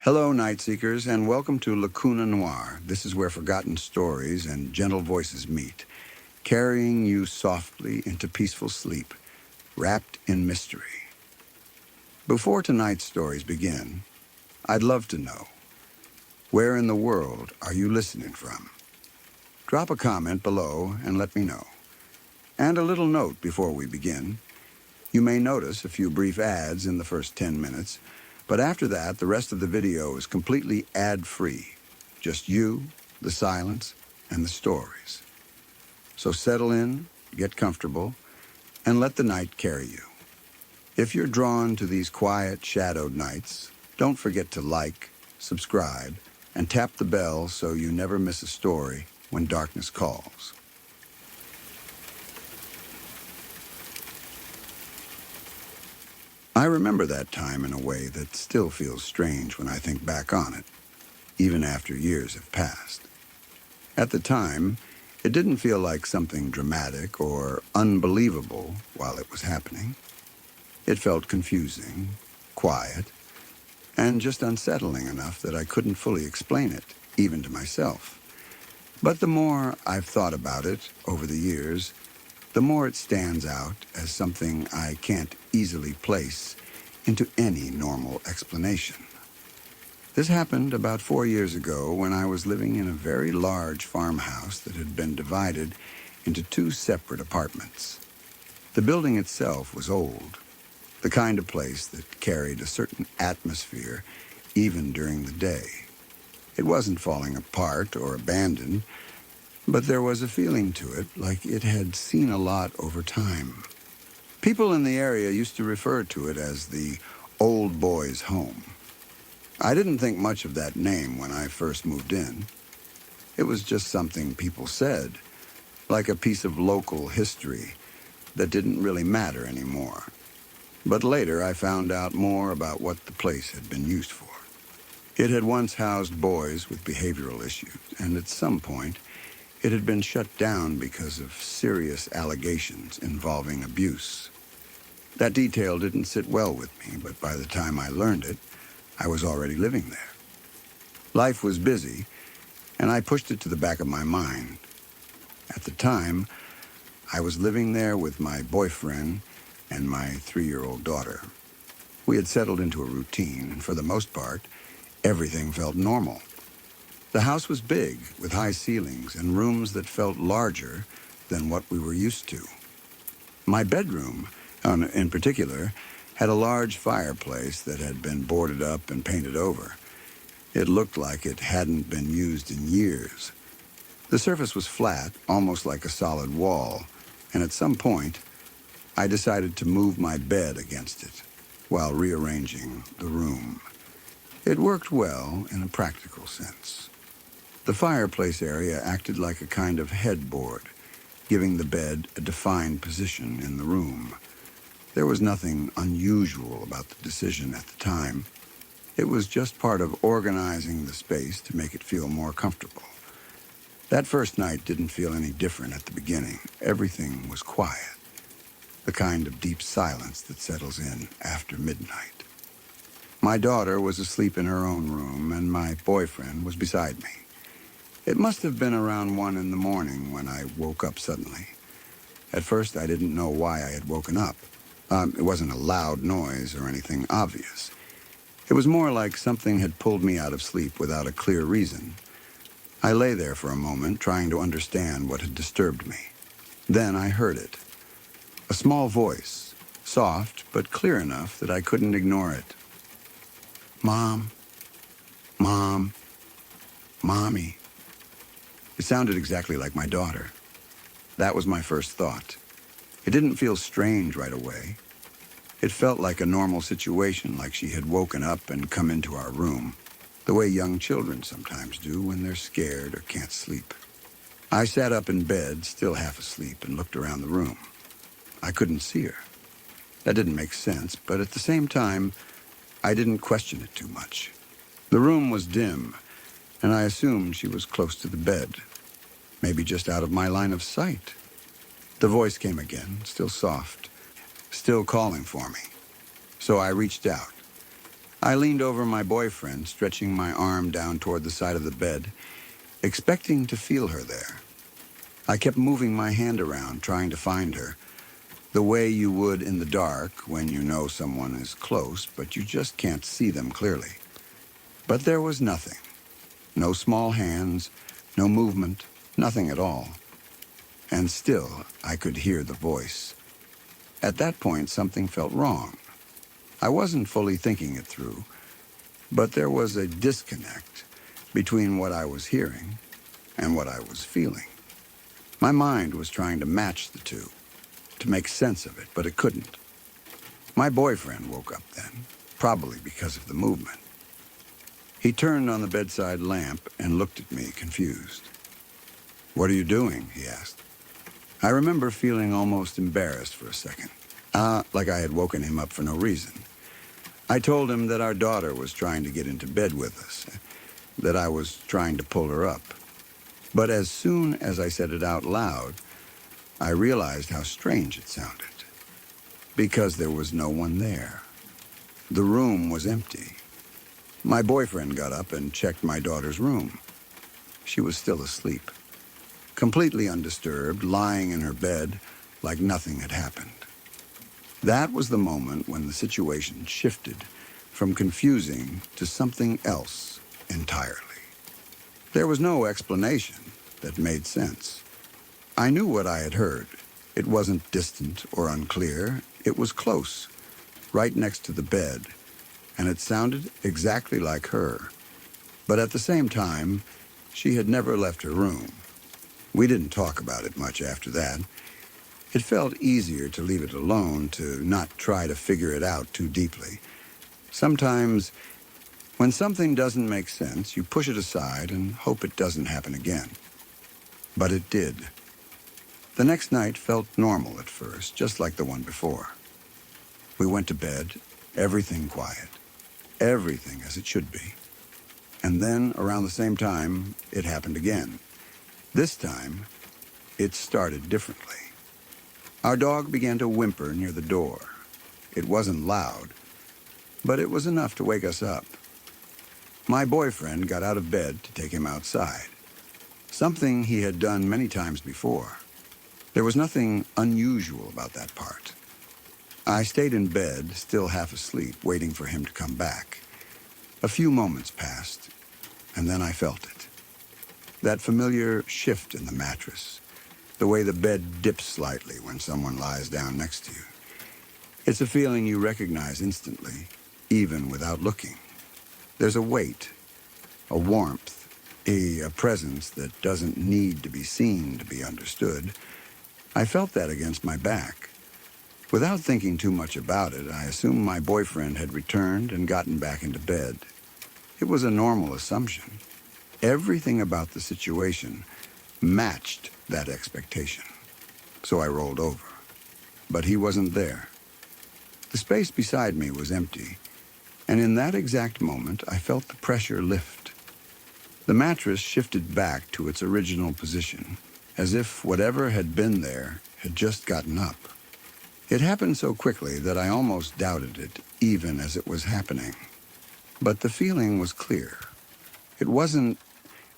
Hello, Night Seekers, and welcome to Lacuna Noir. This is where forgotten stories and gentle voices meet, carrying you softly into peaceful sleep, wrapped in mystery. Before tonight's stories begin, I'd love to know, where in the world are you listening from? Drop a comment below and let me know. And a little note before we begin. You may notice a few brief ads in the first 10 minutes, but after that, the rest of the video is completely ad-free. Just you, the silence, and the stories. So settle in, get comfortable, and let the night carry you. If you're drawn to these quiet, shadowed nights, don't forget to like, subscribe, and tap the bell so you never miss a story when darkness calls. I remember that time in a way that still feels strange when I think back on it, even after years have passed. At the time, it didn't feel like something dramatic or unbelievable while it was happening. It felt confusing, quiet, and just unsettling enough that I couldn't fully explain it, even to myself. But the more I've thought about it over the years, the more it stands out as something I can't easily place into any normal explanation. This happened about 4 years ago when I was living in a very large farmhouse that had been divided into 2 separate apartments. The building itself was old, the kind of place that carried a certain atmosphere even during the day. It wasn't falling apart or abandoned, but there was a feeling to it like it had seen a lot over time. People in the area used to refer to it as the old boys' home. I didn't think much of that name when I first moved in. It was just something people said, like a piece of local history that didn't really matter anymore. But later I found out more about what the place had been used for. It had once housed boys with behavioral issues, and at some point, it had been shut down because of serious allegations involving abuse. That detail didn't sit well with me, but by the time I learned it, I was already living there. Life was busy, and I pushed it to the back of my mind. At the time, I was living there with my boyfriend and my 3-year-old daughter. We had settled into a routine, and for the most part, everything felt normal. The house was big, with high ceilings and rooms that felt larger than what we were used to. My bedroom, in particular, had a large fireplace that had been boarded up and painted over. It looked like it hadn't been used in years. The surface was flat, almost like a solid wall, and at some point, I decided to move my bed against it while rearranging the room. It worked well in a practical sense. The fireplace area acted like a kind of headboard, giving the bed a defined position in the room. There was nothing unusual about the decision at the time. It was just part of organizing the space to make it feel more comfortable. That first night didn't feel any different at the beginning. Everything was quiet, the kind of deep silence that settles in after midnight. My daughter was asleep in her own room, and my boyfriend was beside me. It must have been around 1 in the morning when I woke up suddenly. At first, I didn't know why I had woken up. It wasn't a loud noise or anything obvious. It was more like something had pulled me out of sleep without a clear reason. I lay there for a moment, trying to understand what had disturbed me. Then I heard it. A small voice, soft but clear enough that I couldn't ignore it. Mom, Mom, Mommy. It sounded exactly like my daughter. That was my first thought. It didn't feel strange right away. It felt like a normal situation, like she had woken up and come into our room, the way young children sometimes do when they're scared or can't sleep. I sat up in bed, still half asleep, and looked around the room. I couldn't see her. That didn't make sense, but at the same time, I didn't question it too much. The room was dim, and I assumed she was close to the bed, maybe just out of my line of sight. The voice came again, still soft, still calling for me. So I reached out. I leaned over my boyfriend, stretching my arm down toward the side of the bed, expecting to feel her there. I kept moving my hand around, trying to find her, the way you would in the dark when you know someone is close, but you just can't see them clearly. But there was nothing. No small hands, no movement, nothing at all. And still, I could hear the voice. At that point, something felt wrong. I wasn't fully thinking it through, but there was a disconnect between what I was hearing and what I was feeling. My mind was trying to match the two, to make sense of it, but it couldn't. My boyfriend woke up then, probably because of the movement. He turned on the bedside lamp and looked at me, confused. "What are you doing?" he asked. I remember feeling almost embarrassed for a second, like I had woken him up for no reason. I told him that our daughter was trying to get into bed with us, that I was trying to pull her up. But as soon as I said it out loud, I realized how strange it sounded, because there was no one there. The room was empty. My boyfriend got up and checked my daughter's room. She was still asleep, completely undisturbed, lying in her bed like nothing had happened. That was the moment when the situation shifted from confusing to something else entirely. There was no explanation that made sense. I knew what I had heard. It wasn't distant or unclear. It was close, right next to the bed, and it sounded exactly like her. But at the same time, she had never left her room. We didn't talk about it much after that. It felt easier to leave it alone, to not try to figure it out too deeply. Sometimes, when something doesn't make sense, you push it aside and hope it doesn't happen again. But it did. The next night felt normal at first, just like the one before. We went to bed, everything quiet, everything as it should be. And then, around the same time, it happened again. This time, it started differently. Our dog began to whimper near the door. It wasn't loud, but it was enough to wake us up. My boyfriend got out of bed to take him outside, something he had done many times before. There was nothing unusual about that part. I stayed in bed, still half asleep, waiting for him to come back. A few moments passed, and then I felt it. That familiar shift in the mattress, the way the bed dips slightly when someone lies down next to you. It's a feeling you recognize instantly, even without looking. There's a weight, a warmth, a presence that doesn't need to be seen to be understood. I felt that against my back. Without thinking too much about it, I assumed my boyfriend had returned and gotten back into bed. It was a normal assumption. Everything about the situation matched that expectation. So I rolled over. But he wasn't there. The space beside me was empty, and in that exact moment, I felt the pressure lift. The mattress shifted back to its original position, as if whatever had been there had just gotten up. It happened so quickly that I almost doubted it, even as it was happening. But the feeling was clear. It wasn't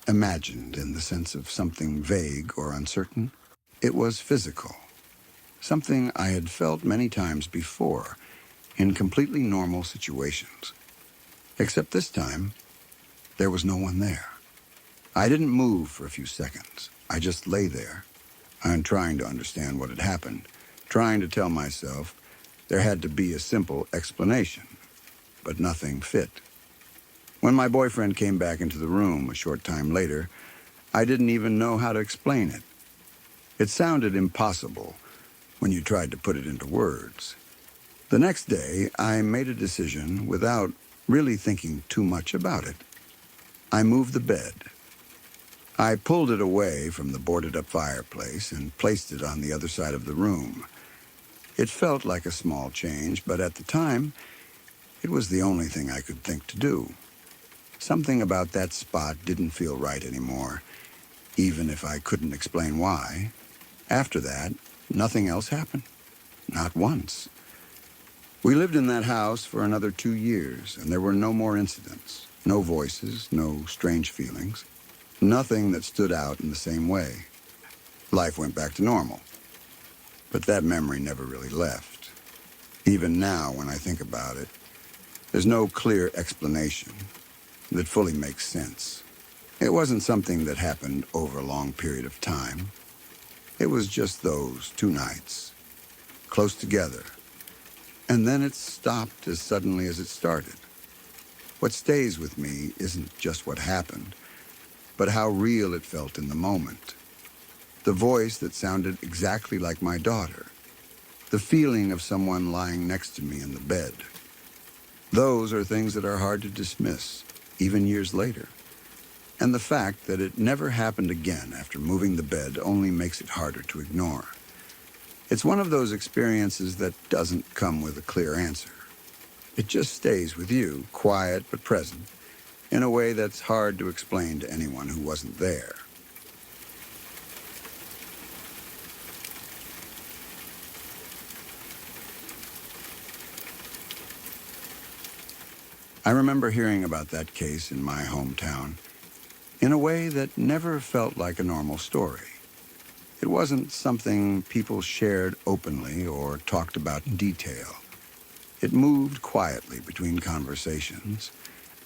imagined in the sense of something vague or uncertain. It was physical, something I had felt many times before in completely normal situations. Except this time, there was no one there. I didn't move for a few seconds. I just lay there. I'm trying to understand what had happened, trying to tell myself there had to be a simple explanation, but nothing fit. When my boyfriend came back into the room a short time later, I didn't even know how to explain it. It sounded impossible when you tried to put it into words. The next day, I made a decision without really thinking too much about it. I moved the bed. I pulled it away from the boarded-up fireplace and placed it on the other side of the room. It felt like a small change, but at the time, it was the only thing I could think to do. Something about that spot didn't feel right anymore, even if I couldn't explain why. After that, nothing else happened. Not once. We lived in that house for another 2 years, and there were no more incidents, no voices, no strange feelings, nothing that stood out in the same way. Life went back to normal, but that memory never really left. Even now, when I think about it, there's no clear explanation that fully makes sense. It wasn't something that happened over a long period of time. It was just those 2 nights, close together, and then it stopped as suddenly as it started. What stays with me isn't just what happened, but how real it felt in the moment. The voice that sounded exactly like my daughter. The feeling of someone lying next to me in the bed. Those are things that are hard to dismiss, even years later. And the fact that it never happened again after moving the bed only makes it harder to ignore. It's one of those experiences that doesn't come with a clear answer. It just stays with you, quiet but present, in a way that's hard to explain to anyone who wasn't there. I remember hearing about that case in my hometown in a way that never felt like a normal story. It wasn't something people shared openly or talked about in detail. It moved quietly between conversations,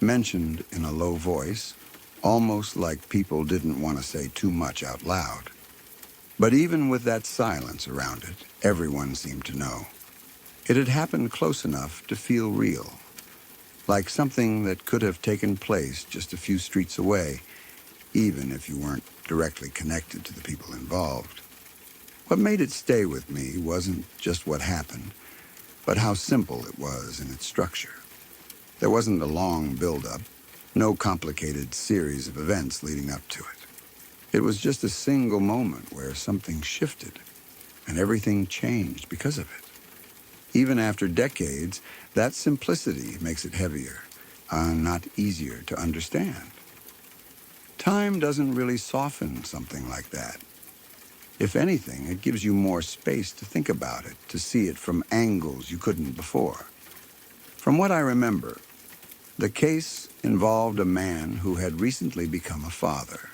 mentioned in a low voice, almost like people didn't want to say too much out loud. But even with that silence around it, everyone seemed to know. It had happened close enough to feel real, like something that could have taken place just a few streets away, even if you weren't directly connected to the people involved. What made it stay with me wasn't just what happened, but how simple it was in its structure. There wasn't a long build-up, no complicated series of events leading up to it. It was just a single moment where something shifted, and everything changed because of it. Even after decades, that simplicity makes it heavier, not easier to understand. Time doesn't really soften something like that. If anything, it gives you more space to think about it, to see it from angles you couldn't before. From what I remember, the case involved a man who had recently become a father,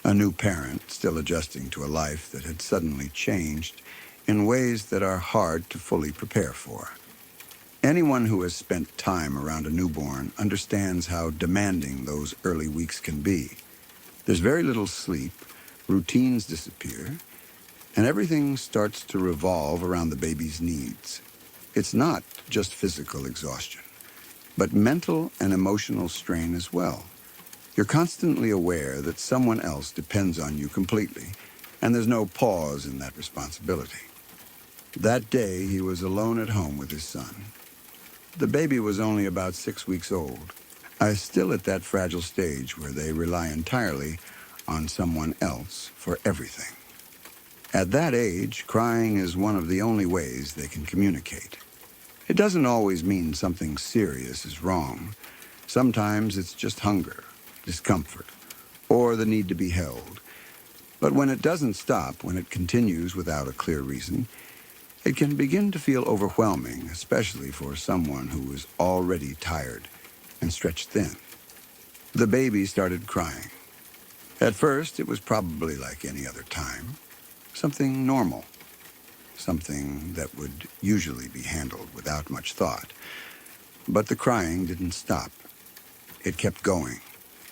a new parent still adjusting to a life that had suddenly changed in ways that are hard to fully prepare for. Anyone who has spent time around a newborn understands how demanding those early weeks can be. There's very little sleep, routines disappear, and everything starts to revolve around the baby's needs. It's not just physical exhaustion, but mental and emotional strain as well. You're constantly aware that someone else depends on you completely, and there's no pause in that responsibility. That day, he was alone at home with his son. The baby was only about 6 weeks old, still at that fragile stage where they rely entirely on someone else for everything. At that age, crying is one of the only ways they can communicate. It doesn't always mean something serious is wrong. Sometimes it's just hunger, discomfort, or the need to be held. But when it doesn't stop, when it continues without a clear reason, it can begin to feel overwhelming, especially for someone who is already tired and stretched thin. The baby started crying. At first, it was probably like any other time, something normal, something that would usually be handled without much thought. But the crying didn't stop. It kept going,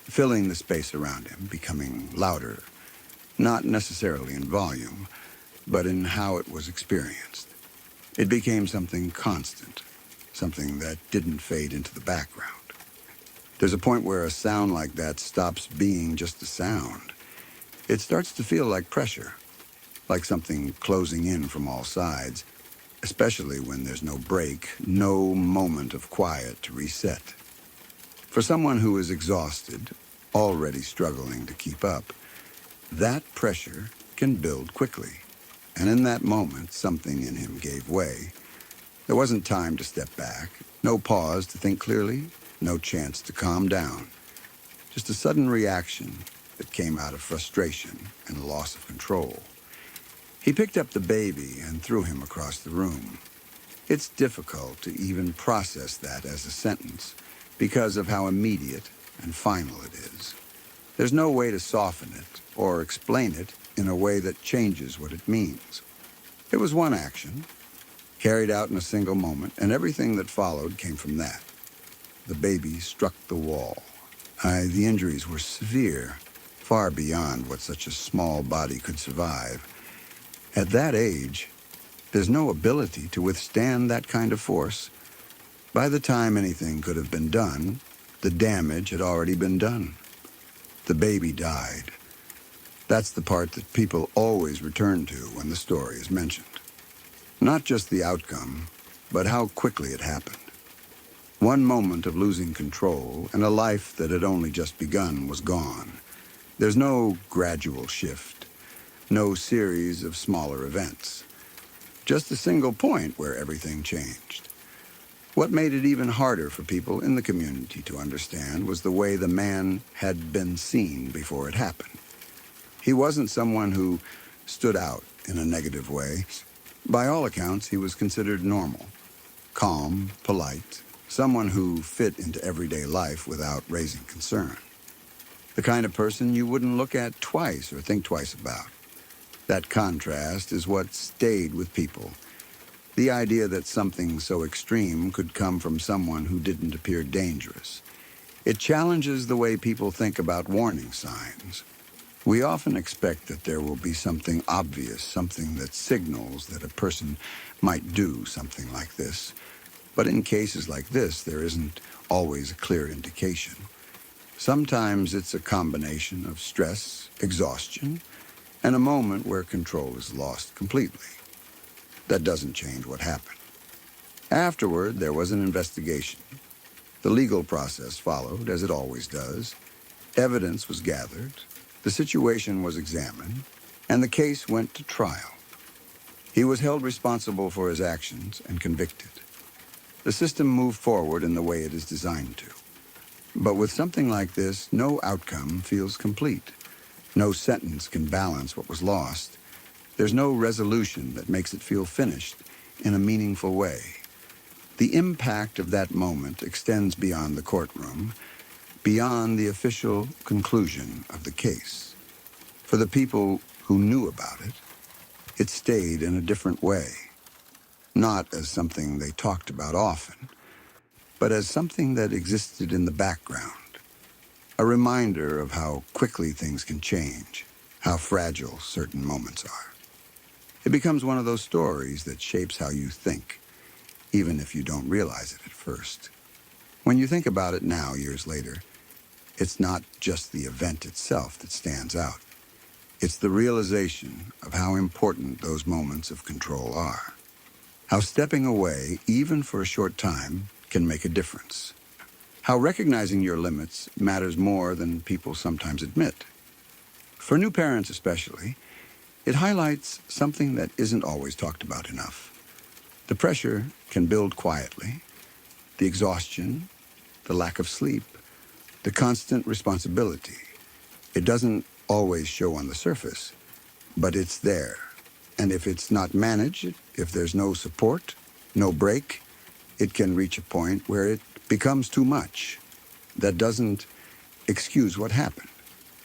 filling the space around him, becoming louder, not necessarily in volume, but in how it was experienced. It became something constant, something that didn't fade into the background. There's a point where a sound like that stops being just a sound. It starts to feel like pressure, like something closing in from all sides, especially when there's no break, no moment of quiet to reset. For someone who is exhausted, already struggling to keep up, that pressure can build quickly. And in that moment, something in him gave way. There wasn't time to step back, no pause to think clearly, no chance to calm down. Just a sudden reaction that came out of frustration and loss of control. He picked up the baby and threw him across the room. It's difficult to even process that as a sentence because of how immediate and final it is. There's no way to soften it or explain it in a way that changes what it means. It was one action, carried out in a single moment, and everything that followed came from that. The baby struck the wall. The injuries were severe, far beyond what such a small body could survive. At that age, there's no ability to withstand that kind of force. By the time anything could have been done, the damage had already been done. The baby died. That's the part that people always return to when the story is mentioned. Not just the outcome, but how quickly it happened. One moment of losing control, and a life that had only just begun was gone. There's no gradual shift, no series of smaller events. Just a single point where everything changed. What made it even harder for people in the community to understand was the way the man had been seen before it happened. He wasn't someone who stood out in a negative way. By all accounts, he was considered normal, calm, polite, someone who fit into everyday life without raising concern. The kind of person you wouldn't look at twice or think twice about. That contrast is what stayed with people. The idea that something so extreme could come from someone who didn't appear dangerous. It challenges the way people think about warning signs. We often expect that there will be something obvious, something that signals that a person might do something like this. But in cases like this, there isn't always a clear indication. Sometimes it's a combination of stress, exhaustion, and a moment where control is lost completely. That doesn't change what happened. Afterward, there was an investigation. The legal process followed, as it always does. Evidence was gathered, the situation was examined, and the case went to trial. He was held responsible for his actions and convicted. The system moved forward in the way it is designed to. But with something like this, no outcome feels complete. No sentence can balance what was lost. There's no resolution that makes it feel finished in a meaningful way. The impact of that moment extends beyond the courtroom, beyond the official conclusion of the case. For the people who knew about it, it stayed in a different way. Not as something they talked about often, but as something that existed in the background. A reminder of how quickly things can change, how fragile certain moments are. It becomes one of those stories that shapes how you think, even if you don't realize it at first. When you think about it now, years later, it's not just the event itself that stands out. It's the realization of how important those moments of control are. How stepping away, even for a short time, can make a difference. How recognizing your limits matters more than people sometimes admit. For new parents especially, it highlights something that isn't always talked about enough. The pressure can build quietly. The exhaustion, the lack of sleep, the constant responsibility. It doesn't always show on the surface, but it's there. And if it's not managed, if there's no support, no break, it can reach a point where it becomes too much. That doesn't excuse what happened,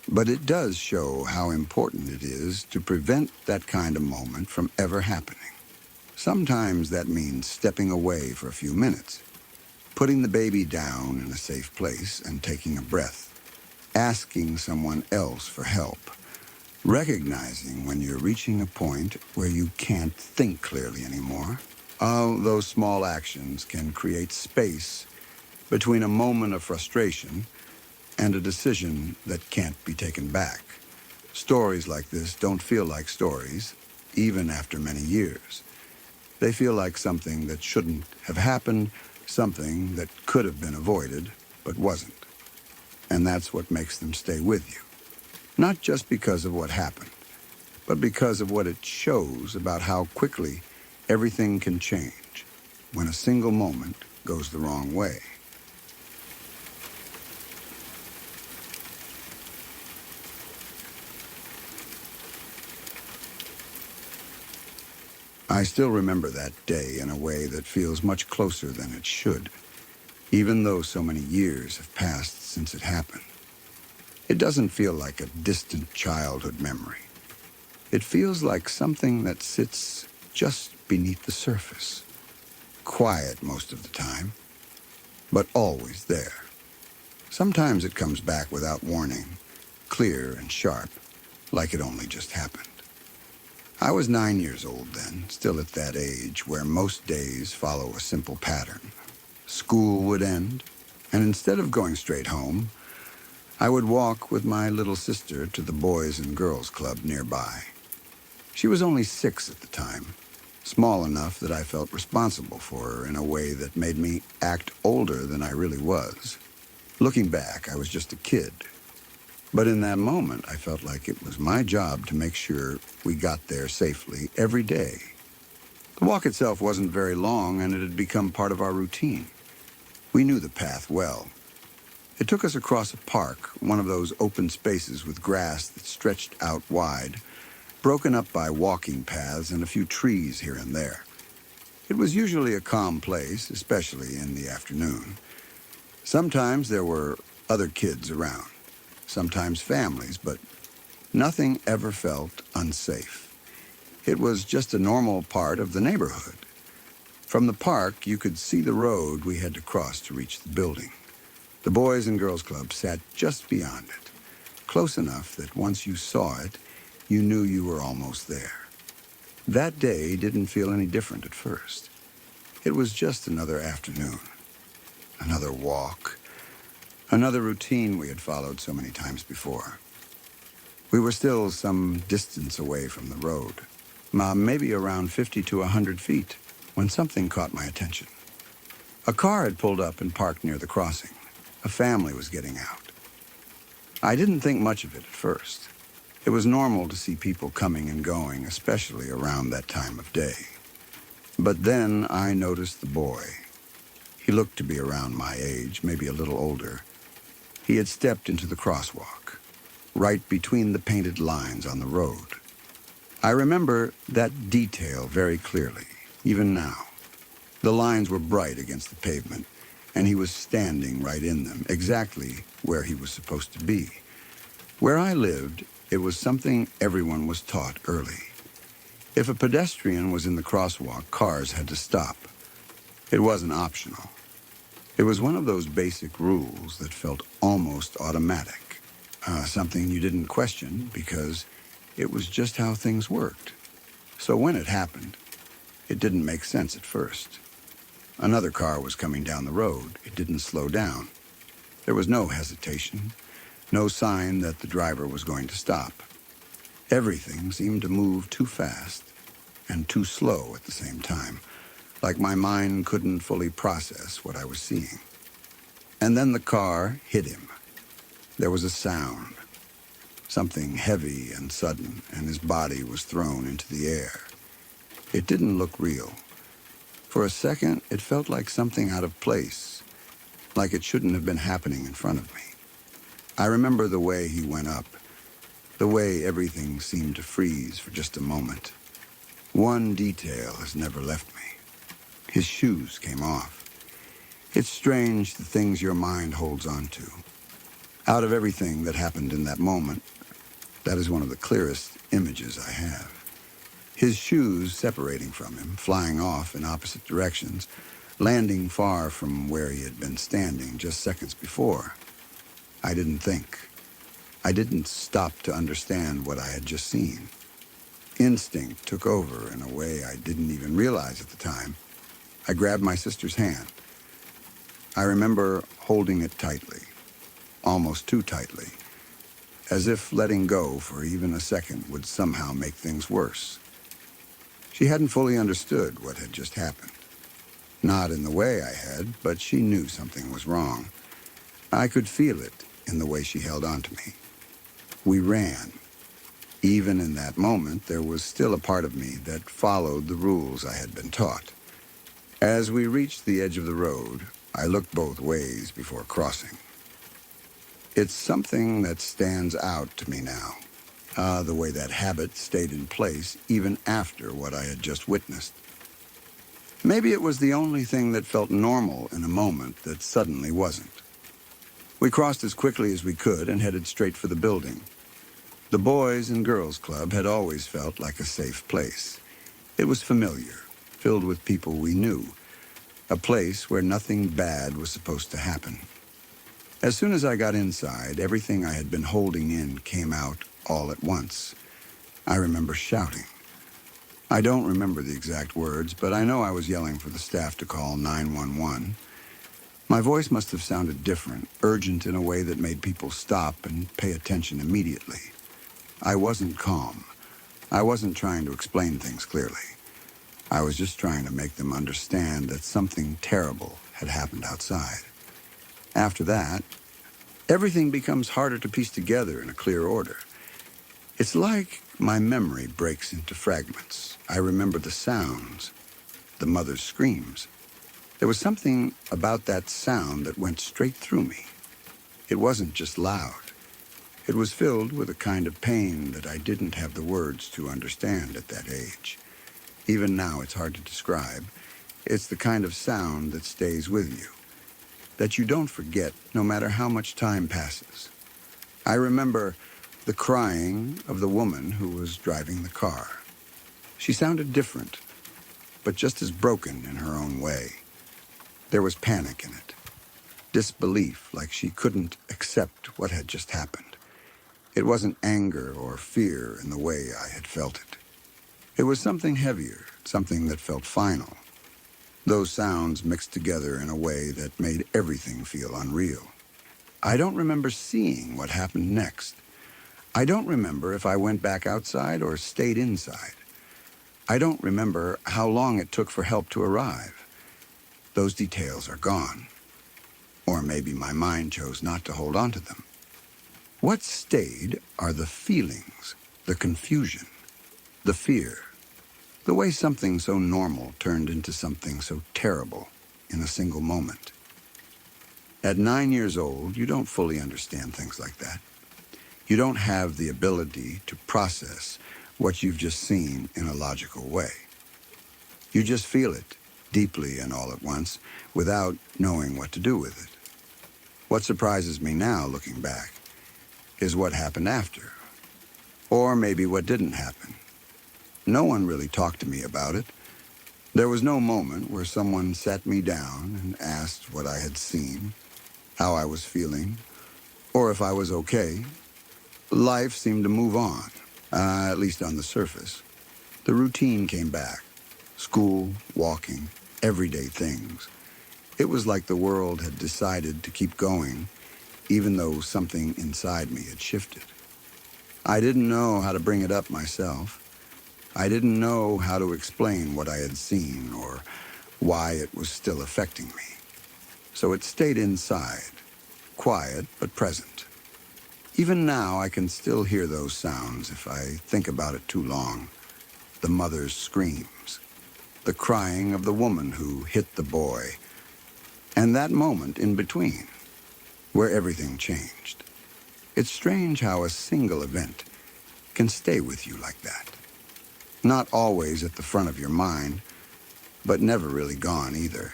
but it does show how important it is to prevent that kind of moment from ever happening. Sometimes that means stepping away for a few minutes, putting the baby down in a safe place and taking a breath, asking someone else for help, recognizing when you're reaching a point where you can't think clearly anymore. All those small actions can create space between a moment of frustration and a decision that can't be taken back. Stories like this don't feel like stories, even after many years. They feel like something that shouldn't have happened, something that could have been avoided, but wasn't. And that's what makes them stay with you. Not just because of what happened, but because of what it shows about how quickly everything can change when a single moment goes the wrong way. I still remember that day in a way that feels much closer than it should, even though so many years have passed since it happened. It doesn't feel like a distant childhood memory. It feels like something that sits just beneath the surface, quiet most of the time, but always there. Sometimes it comes back without warning, clear and sharp, like it only just happened. I was 9 years old then, still at that age where most days follow a simple pattern. School would end, and instead of going straight home, I would walk with my little sister to the Boys and Girls Club nearby. She was only 6 at the time, small enough that I felt responsible for her in a way that made me act older than I really was. Looking back, I was just a kid. But in that moment, I felt like it was my job to make sure we got there safely every day. The walk itself wasn't very long, and it had become part of our routine. We knew the path well. It took us across a park, one of those open spaces with grass that stretched out wide, broken up by walking paths and a few trees here and there. It was usually a calm place, especially in the afternoon. Sometimes there were other kids around, sometimes families, but nothing ever felt unsafe. It was just a normal part of the neighborhood. From the park, you could see the road we had to cross to reach the building. The Boys and Girls Club sat just beyond it, close enough that once you saw it, you knew you were almost there. That day didn't feel any different at first. It was just another afternoon, another walk, another routine we had followed so many times before. We were still some distance away from the road, maybe around 50 to 100 feet, when something caught my attention. A car had pulled up and parked near the crossing. A family was getting out. I didn't think much of it at first. It was normal to see people coming and going, especially around that time of day. But then I noticed the boy. He looked to be around my age, maybe a little older. He had stepped into the crosswalk, right between the painted lines on the road. I remember that detail very clearly, even now. The lines were bright against the pavement, and he was standing right in them, exactly where he was supposed to be. Where I lived, it was something everyone was taught early. If a pedestrian was in the crosswalk, cars had to stop. It wasn't optional. It was one of those basic rules that felt almost automatic, something you didn't question because it was just how things worked. So when it happened, it didn't make sense at first. Another car was coming down the road. It didn't slow down. There was no hesitation, no sign that the driver was going to stop. Everything seemed to move too fast and too slow at the same time, like my mind couldn't fully process what I was seeing. And then the car hit him. There was a sound, something heavy and sudden, and his body was thrown into the air. It didn't look real. For a second, it felt like something out of place, like it shouldn't have been happening in front of me. I remember the way he went up, the way everything seemed to freeze for just a moment. One detail has never left me. His shoes came off. It's strange the things your mind holds on to. Out of everything that happened in that moment, that is one of the clearest images I have. His shoes separating from him, flying off in opposite directions, landing far from where he had been standing just seconds before. I didn't think. I didn't stop to understand what I had just seen. Instinct took over in a way I didn't even realize at the time. I grabbed my sister's hand. I remember holding it tightly, almost too tightly, as if letting go for even a second would somehow make things worse. She hadn't fully understood what had just happened. Not in the way I had, but she knew something was wrong. I could feel it in the way she held on to me. We ran. Even in that moment, there was still a part of me that followed the rules I had been taught. As we reached the edge of the road, I looked both ways before crossing. It's something that stands out to me now. The way that habit stayed in place even after what I had just witnessed. Maybe it was the only thing that felt normal in a moment that suddenly wasn't. We crossed as quickly as we could and headed straight for the building. The Boys and Girls Club had always felt like a safe place. It was familiar, filled with people we knew, a place where nothing bad was supposed to happen. As soon as I got inside, everything I had been holding in came out all at once. I remember shouting. I don't remember the exact words, but I know I was yelling for the staff to call 911. My voice must have sounded different, urgent in a way that made people stop and pay attention immediately. I wasn't calm. I wasn't trying to explain things clearly. I was just trying to make them understand that something terrible had happened outside. After that, everything becomes harder to piece together in a clear order. It's like my memory breaks into fragments. I remember the sounds, the mother's screams. There was something about that sound that went straight through me. It wasn't just loud. It was filled with a kind of pain that I didn't have the words to understand at that age. Even now, it's hard to describe. It's the kind of sound that stays with you, that you don't forget no matter how much time passes. I remember the crying of the woman who was driving the car. She sounded different, but just as broken in her own way. There was panic in it, disbelief, like she couldn't accept what had just happened. It wasn't anger or fear in the way I had felt it. It was something heavier, something that felt final. Those sounds mixed together in a way that made everything feel unreal. I don't remember seeing what happened next. I don't remember if I went back outside or stayed inside. I don't remember how long it took for help to arrive. Those details are gone. Or maybe my mind chose not to hold on to them. What stayed are the feelings, the confusion, the fear, the way something so normal turned into something so terrible in a single moment. At 9 years old, you don't fully understand things like that. You don't have the ability to process what you've just seen in a logical way. You just feel it deeply and all at once without knowing what to do with it. What surprises me now, looking back, is what happened after. Or maybe what didn't happen. No one really talked to me about it. There was no moment where someone sat me down and asked what I had seen, how I was feeling, or if I was okay. Life seemed to move on, at least on the surface. The routine came back. School, walking, everyday things. It was like the world had decided to keep going, even though something inside me had shifted. I didn't know how to bring it up myself. I didn't know how to explain what I had seen or why it was still affecting me. So it stayed inside, quiet but present. Even now, I can still hear those sounds if I think about it too long. The mother's screams, the crying of the woman who hit the boy, and that moment in between, where everything changed. It's strange how a single event can stay with you like that. Not always at the front of your mind, but never really gone either.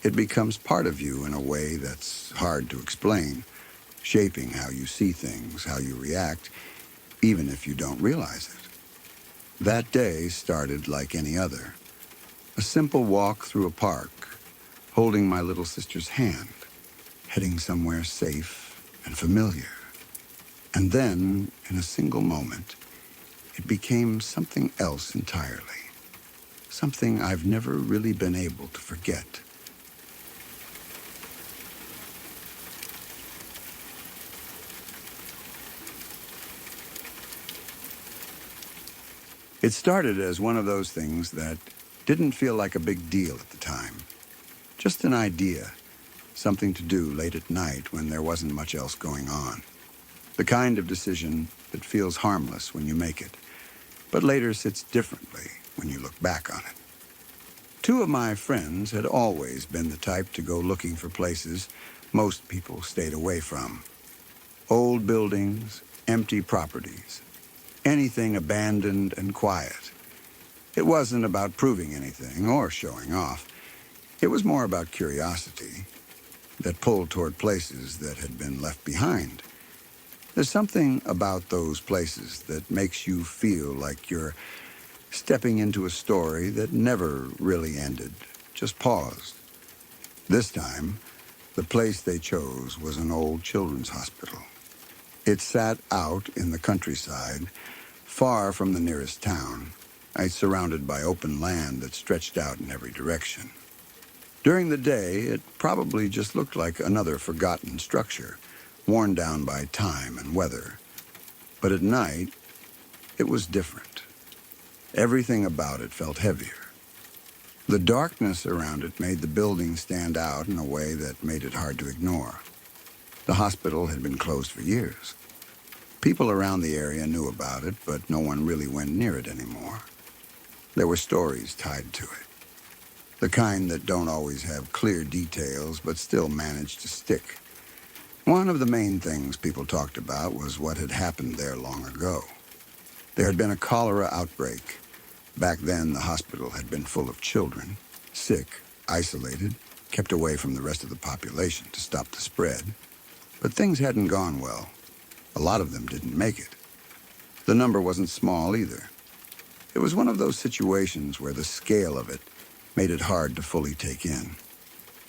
It becomes part of you in a way that's hard to explain, shaping how you see things, how you react, even if you don't realize it. That day started like any other. A simple walk through a park, holding my little sister's hand, heading somewhere safe and familiar. And then, in a single moment, it became something else entirely. Something I've never really been able to forget. It started as one of those things that didn't feel like a big deal at the time. Just an idea, something to do late at night when there wasn't much else going on. The kind of decision that feels harmless when you make it, but later sits differently when you look back on it. Two of my friends had always been the type to go looking for places most people stayed away from. Old buildings, empty properties, anything abandoned and quiet. It wasn't about proving anything or showing off. It was more about curiosity that pulled toward places that had been left behind. There's something about those places that makes you feel like you're stepping into a story that never really ended, just paused. This time, the place they chose was an old children's hospital. It sat out in the countryside, far from the nearest town, surrounded by open land that stretched out in every direction. During the day, it probably just looked like another forgotten structure, worn down by time and weather. But at night, it was different. Everything about it felt heavier. The darkness around it made the building stand out in a way that made it hard to ignore. The hospital had been closed for years. People around the area knew about it, but no one really went near it anymore. There were stories tied to it. The kind that don't always have clear details, but still manage to stick. One of the main things people talked about was what had happened there long ago. There had been a cholera outbreak. Back then, the hospital had been full of children, sick, isolated, kept away from the rest of the population to stop the spread. But things hadn't gone well. A lot of them didn't make it. The number wasn't small either. It was one of those situations where the scale of it made it hard to fully take in.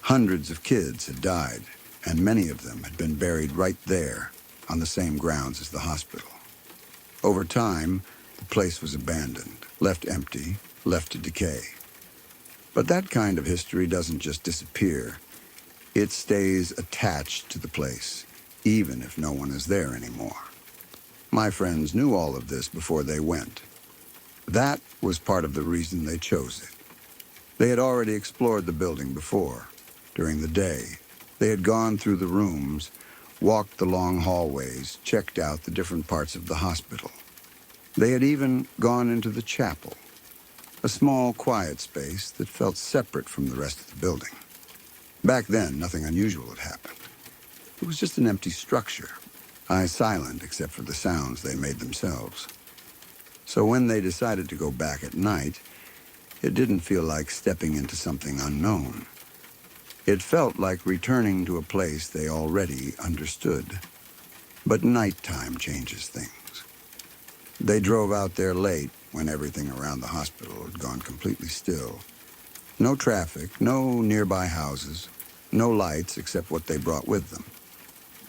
Hundreds of kids had died, and many of them had been buried right there on the same grounds as the hospital. Over time, the place was abandoned, left empty, left to decay. But that kind of history doesn't just disappear. It stays attached to the place, even if no one is there anymore. My friends knew all of this before they went. That was part of the reason they chose it. They had already explored the building before. During the day, they had gone through the rooms, walked the long hallways, checked out the different parts of the hospital. They had even gone into the chapel, a small, quiet space that felt separate from the rest of the building. Back then, nothing unusual had happened. It was just an empty structure, silent except for the sounds they made themselves. So when they decided to go back at night, it didn't feel like stepping into something unknown. It felt like returning to a place they already understood. But nighttime changes things. They drove out there late when everything around the hospital had gone completely still. No traffic, no nearby houses, no lights except what they brought with them.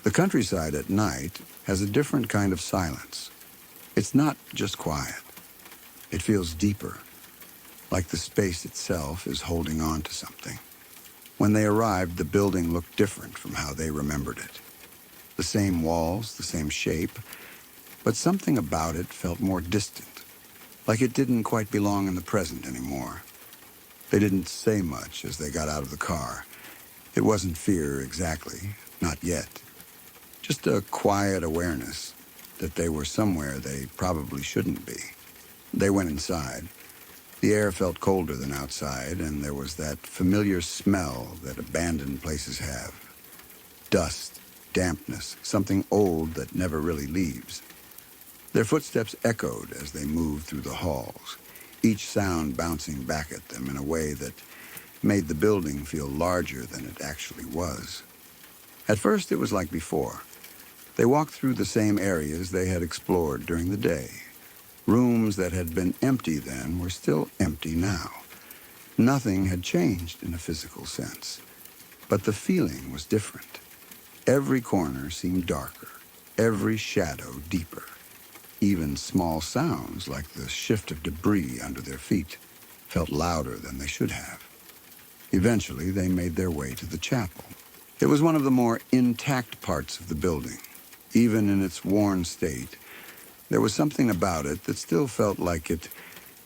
The countryside at night has a different kind of silence. It's not just quiet. It feels deeper, like the space itself is holding on to something. When they arrived, the building looked different from how they remembered it. The same walls, the same shape, but something about it felt more distant, like it didn't quite belong in the present anymore. They didn't say much as they got out of the car. It wasn't fear exactly, not yet. Just a quiet awareness that they were somewhere they probably shouldn't be. They went inside. The air felt colder than outside, and there was that familiar smell that abandoned places have. Dust, dampness, something old that never really leaves. Their footsteps echoed as they moved through the halls, each sound bouncing back at them in a way that made the building feel larger than it actually was. At first, it was like before. They walked through the same areas they had explored during the day. Rooms that had been empty then were still empty now. Nothing had changed in a physical sense, but the feeling was different. Every corner seemed darker, every shadow deeper. Even small sounds, like the shift of debris under their feet, felt louder than they should have. Eventually, they made their way to the chapel. It was one of the more intact parts of the building. Even in its worn state, there was something about it that still felt like it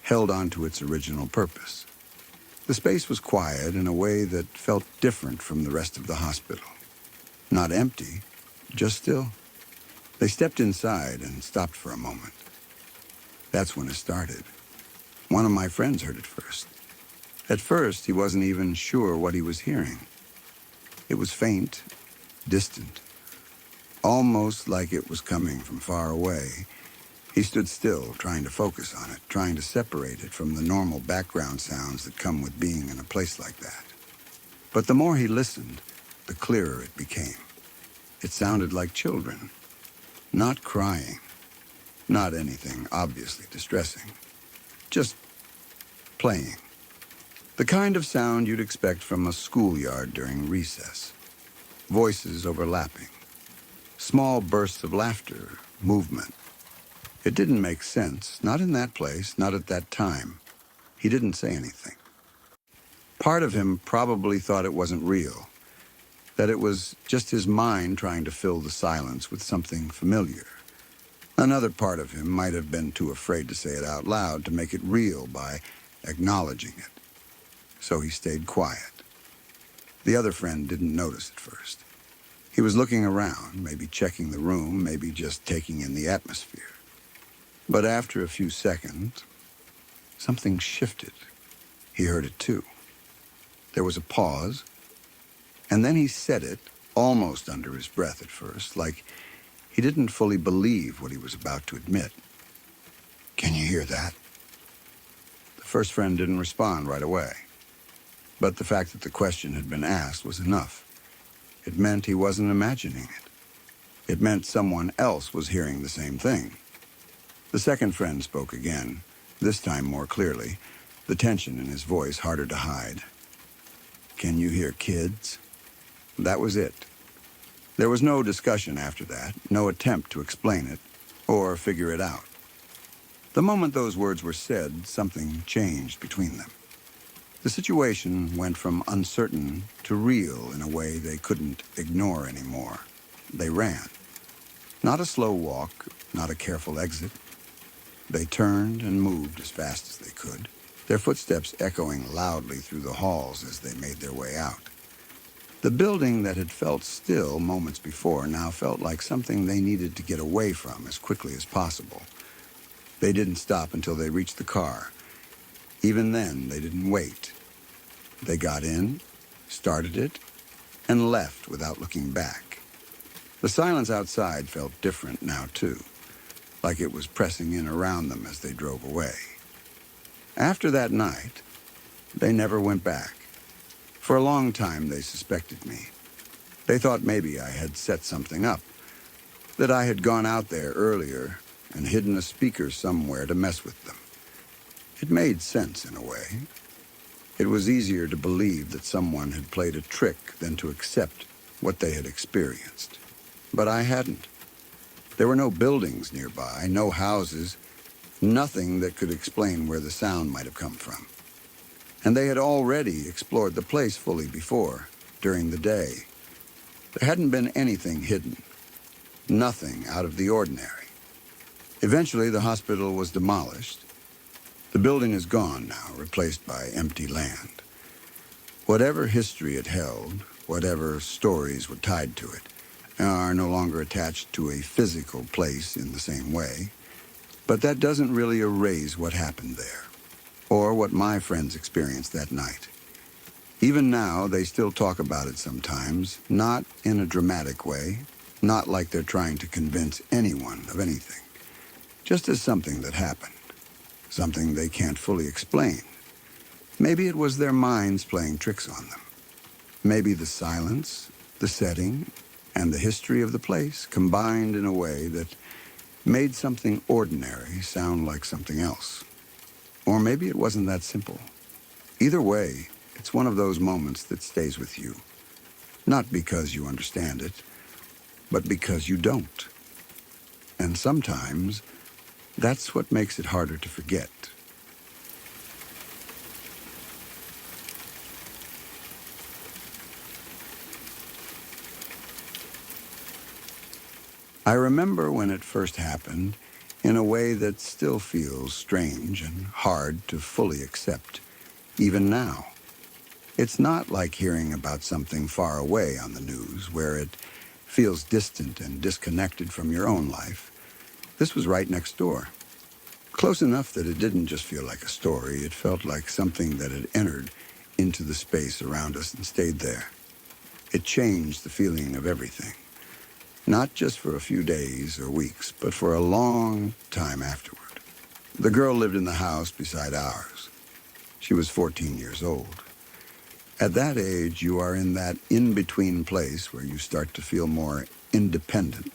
held on to its original purpose. The space was quiet in a way that felt different from the rest of the hospital. Not empty, just still. They stepped inside and stopped for a moment. That's when it started. One of my friends heard it first. At first, he wasn't even sure what he was hearing. It was faint, distant, almost like it was coming from far away. He stood still, trying to focus on it, trying to separate it from the normal background sounds that come with being in a place like that. But the more he listened, the clearer it became. It sounded like children, not crying, not anything obviously distressing, just playing. The kind of sound you'd expect from a schoolyard during recess. Voices overlapping. Small bursts of laughter, movement. It didn't make sense, not in that place, not at that time. He didn't say anything. Part of him probably thought it wasn't real, that it was just his mind trying to fill the silence with something familiar. Another part of him might have been too afraid to say it out loud to make it real by acknowledging it. So he stayed quiet. The other friend didn't notice at first. He was looking around, maybe checking the room, maybe just taking in the atmosphere. But after a few seconds, something shifted. He heard it too. There was a pause, and then he said it, almost under his breath at first, like he didn't fully believe what he was about to admit. "Can you hear that?" The first friend didn't respond right away. But the fact that the question had been asked was enough. It meant he wasn't imagining it. It meant someone else was hearing the same thing. The second friend spoke again, this time more clearly, the tension in his voice harder to hide. "Can you hear kids?" That was it. There was no discussion after that, no attempt to explain it or figure it out. The moment those words were said, something changed between them. The situation went from uncertain to real in a way they couldn't ignore anymore. They ran. Not a slow walk, not a careful exit. They turned and moved as fast as they could, their footsteps echoing loudly through the halls as they made their way out. The building that had felt still moments before now felt like something they needed to get away from as quickly as possible. They didn't stop until they reached the car. Even then, they didn't wait. They got in, started it, and left without looking back. The silence outside felt different now, too, like it was pressing in around them as they drove away. After that night, they never went back. For a long time, they suspected me. They thought maybe I had set something up, that I had gone out there earlier and hidden a speaker somewhere to mess with them. It made sense in a way. It was easier to believe that someone had played a trick than to accept what they had experienced. But I hadn't. There were no buildings nearby, no houses, nothing that could explain where the sound might have come from. And they had already explored the place fully before, during the day. There hadn't been anything hidden, nothing out of the ordinary. Eventually, the hospital was demolished. The building is gone now, replaced by empty land. Whatever history it held, whatever stories were tied to it, are no longer attached to a physical place in the same way. But that doesn't really erase what happened there, or what my friends experienced that night. Even now, they still talk about it sometimes, not in a dramatic way, not like they're trying to convince anyone of anything, just as something that happened. Something they can't fully explain. Maybe it was their minds playing tricks on them. Maybe the silence, the setting, and the history of the place combined in a way that made something ordinary sound like something else. Or maybe it wasn't that simple. Either way, it's one of those moments that stays with you. Not because you understand it, but because you don't. And sometimes, that's what makes it harder to forget. I remember when it first happened in a way that still feels strange and hard to fully accept, even now. It's not like hearing about something far away on the news where it feels distant and disconnected from your own life. This was right next door. Close enough that it didn't just feel like a story, it felt like something that had entered into the space around us and stayed there. It changed the feeling of everything. not just for a few days or weeks, but for a long time afterward. The girl lived in the house beside ours. She was 14 years old. At that age, you are in that in-between place where you start to feel more independent.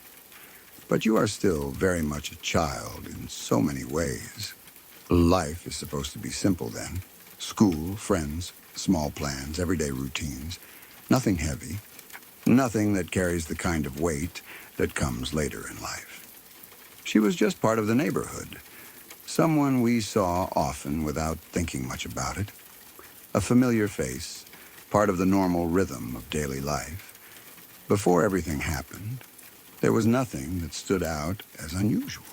But you are still very much a child in so many ways. Life is supposed to be simple then. School, friends, small plans, everyday routines. Nothing heavy. Nothing that carries the kind of weight that comes later in life. She was just part of the neighborhood. Someone we saw often without thinking much about it. A familiar face, part of the normal rhythm of daily life. Before everything happened, there was nothing that stood out as unusual.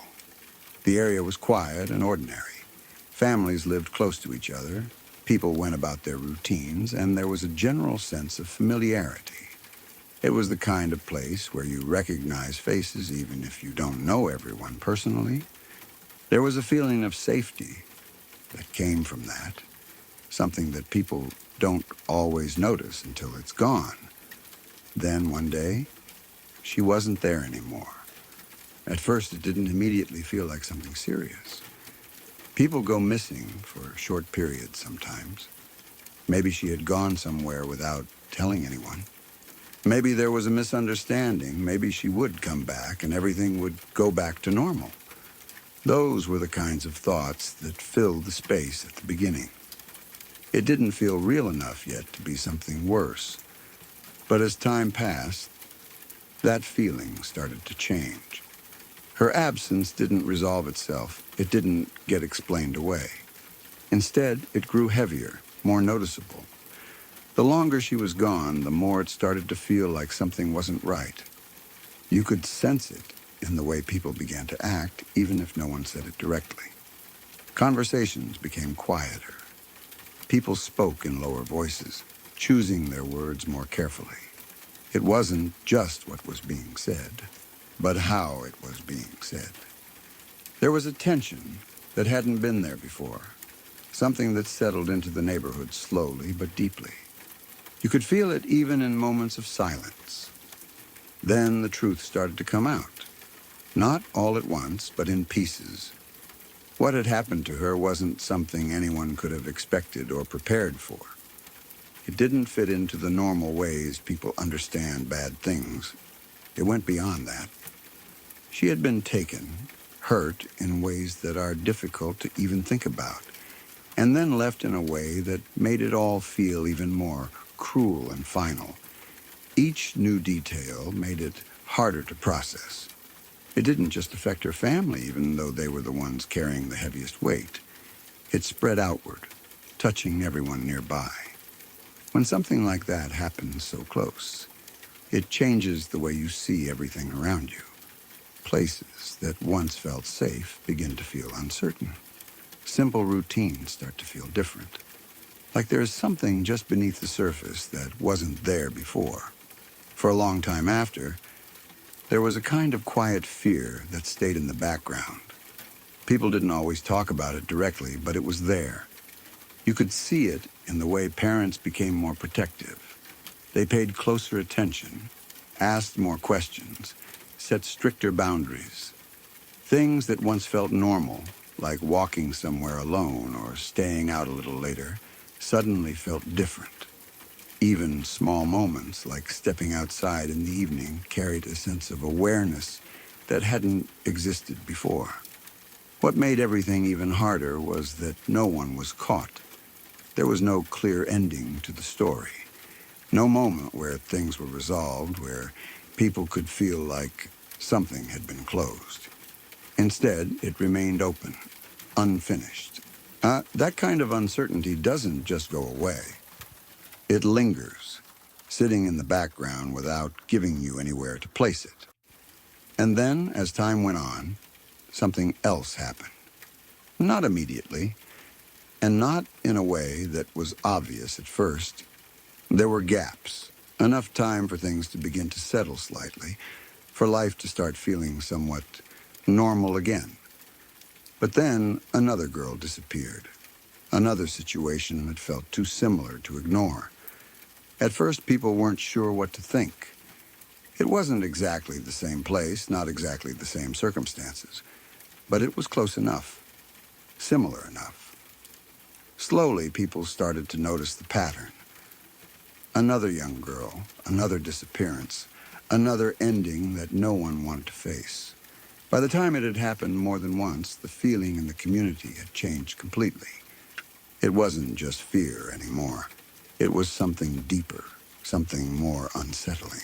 The area was quiet and ordinary. Families lived close to each other. People went about their routines, and there was a general sense of familiarity. It was the kind of place where you recognize faces even if you don't know everyone personally. There was a feeling of safety that came from that, something that people don't always notice until it's gone. Then one day, she wasn't there anymore. At first, it didn't immediately feel like something serious. People go missing for short periods sometimes. Maybe she had gone somewhere without telling anyone. Maybe there was a misunderstanding. Maybe she would come back and everything would go back to normal. Those were the kinds of thoughts that filled the space at the beginning. It didn't feel real enough yet to be something worse. But as time passed, that feeling started to change. Her absence didn't resolve itself. It didn't get explained away. Instead, it grew heavier, more noticeable. The longer she was gone, the more it started to feel like something wasn't right. You could sense it in the way people began to act, even if no one said it directly. Conversations became quieter. People spoke in lower voices, choosing their words more carefully. It wasn't just what was being said, but how it was being said. There was a tension that hadn't been there before, something that settled into the neighborhood slowly but deeply. You could feel it even in moments of silence. Then the truth started to come out. Not all at once, but in pieces. What had happened to her wasn't something anyone could have expected or prepared for. It didn't fit into the normal ways people understand bad things. It went beyond that. She had been taken, hurt in ways that are difficult to even think about, and then left in a way that made it all feel even more cruel and final. Each new detail made it harder to process. It didn't just affect her family, even though they were the ones carrying the heaviest weight. It spread outward, touching everyone nearby. When something like that happens so close, it changes the way you see everything around you. Places that once felt safe begin to feel uncertain. Simple routines start to feel different. Like there is something just beneath the surface that wasn't there before. For a long time after, there was a kind of quiet fear that stayed in the background. People didn't always talk about it directly, but it was there. You could see it in the way parents became more protective. They paid closer attention, asked more questions, set stricter boundaries. Things that once felt normal, like walking somewhere alone or staying out a little later, suddenly felt different. Even small moments, like stepping outside in the evening, carried a sense of awareness that hadn't existed before. What made everything even harder was that no one was caught. There was no clear ending to the story. No moment where things were resolved, where people could feel like something had been closed. Instead, it remained open, unfinished. That kind of uncertainty doesn't just go away. It lingers, sitting in the background without giving you anywhere to place it. And then, as time went on, something else happened. Not immediately, and not in a way that was obvious at first. There were gaps, enough time for things to begin to settle slightly, for life to start feeling somewhat normal again. But then another girl disappeared, another situation that felt too similar to ignore. At first, people weren't sure what to think. It wasn't exactly the same place, not exactly the same circumstances, but it was close enough, similar enough. Slowly, people started to notice the pattern. Another young girl, another disappearance, another ending that no one wanted to face. By the time it had happened more than once, the feeling in the community had changed completely. It wasn't just fear anymore. It was something deeper, something more unsettling.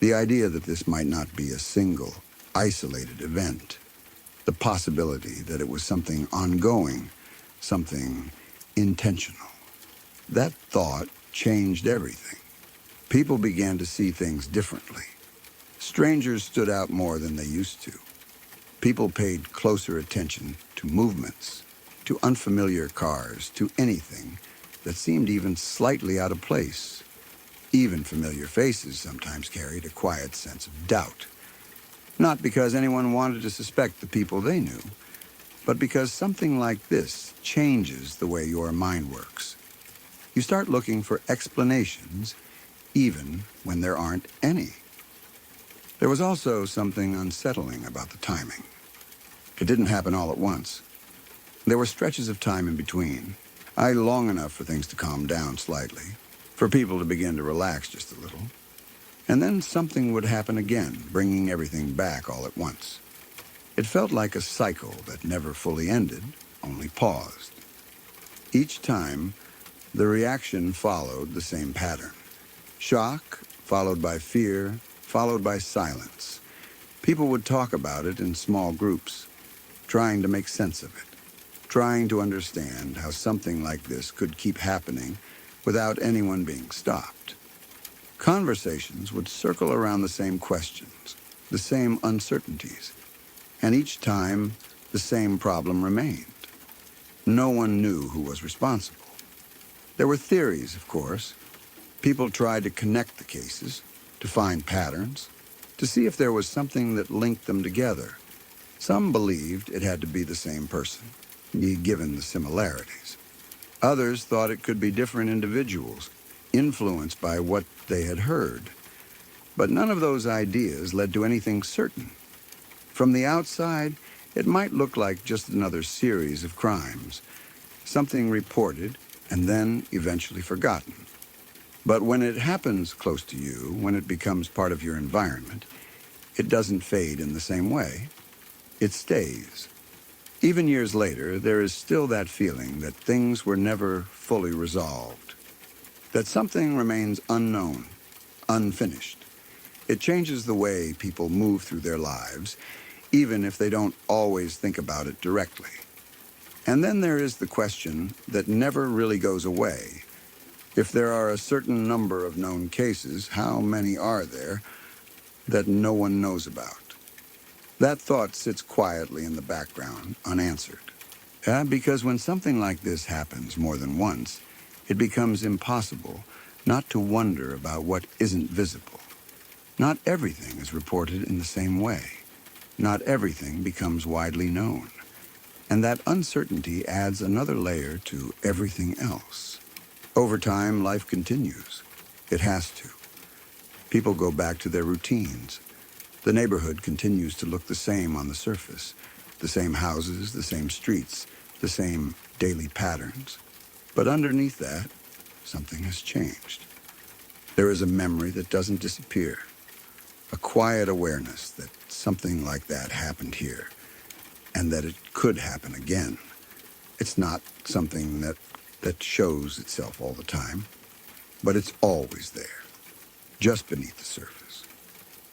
The idea that this might not be a single, isolated event. The possibility that it was something ongoing, something intentional. That thought changed everything. People began to see things differently. Strangers stood out more than they used to. People paid closer attention to movements, to unfamiliar cars, to anything that seemed even slightly out of place. Even familiar faces sometimes carried a quiet sense of doubt. Not because anyone wanted to suspect the people they knew, but because something like this changes the way your mind works. You start looking for explanations, even when there aren't any. There was also something unsettling about the timing. It didn't happen all at once. There were stretches of time in between, long enough for things to calm down slightly, for people to begin to relax just a little. And then something would happen again, bringing everything back all at once. It felt like a cycle that never fully ended, only paused. Each time, the reaction followed the same pattern. Shock, followed by fear, followed by silence. People would talk about it in small groups, trying to make sense of it, trying to understand how something like this could keep happening without anyone being stopped. Conversations would circle around the same questions, the same uncertainties, and each time the same problem remained. No one knew who was responsible. There were theories, of course. People tried to connect the cases, to find patterns, to see if there was something that linked them together. Some believed it had to be the same person, given the similarities. Others thought it could be different individuals, influenced by what they had heard. But none of those ideas led to anything certain. From the outside, it might look like just another series of crimes, something reported and then eventually forgotten. But when it happens close to you, when it becomes part of your environment, it doesn't fade in the same way. It stays. Even years later, there is still that feeling that things were never fully resolved, that something remains unknown, unfinished. It changes the way people move through their lives, even if they don't always think about it directly. And then there is the question that never really goes away. If there are a certain number of known cases, how many are there that no one knows about? That thought sits quietly in the background, unanswered. Because when something like this happens more than once, it becomes impossible not to wonder about what isn't visible. Not everything is reported in the same way. Not everything becomes widely known. And that uncertainty adds another layer to everything else. Over time, life continues. It has to. People go back to their routines. The neighborhood continues to look the same on the surface. The same houses, the same streets, the same daily patterns. But underneath that, something has changed. There is a memory that doesn't disappear. A quiet awareness that something like that happened here, and that it could happen again. It's not something that shows itself all the time, but it's always there, just beneath the surface.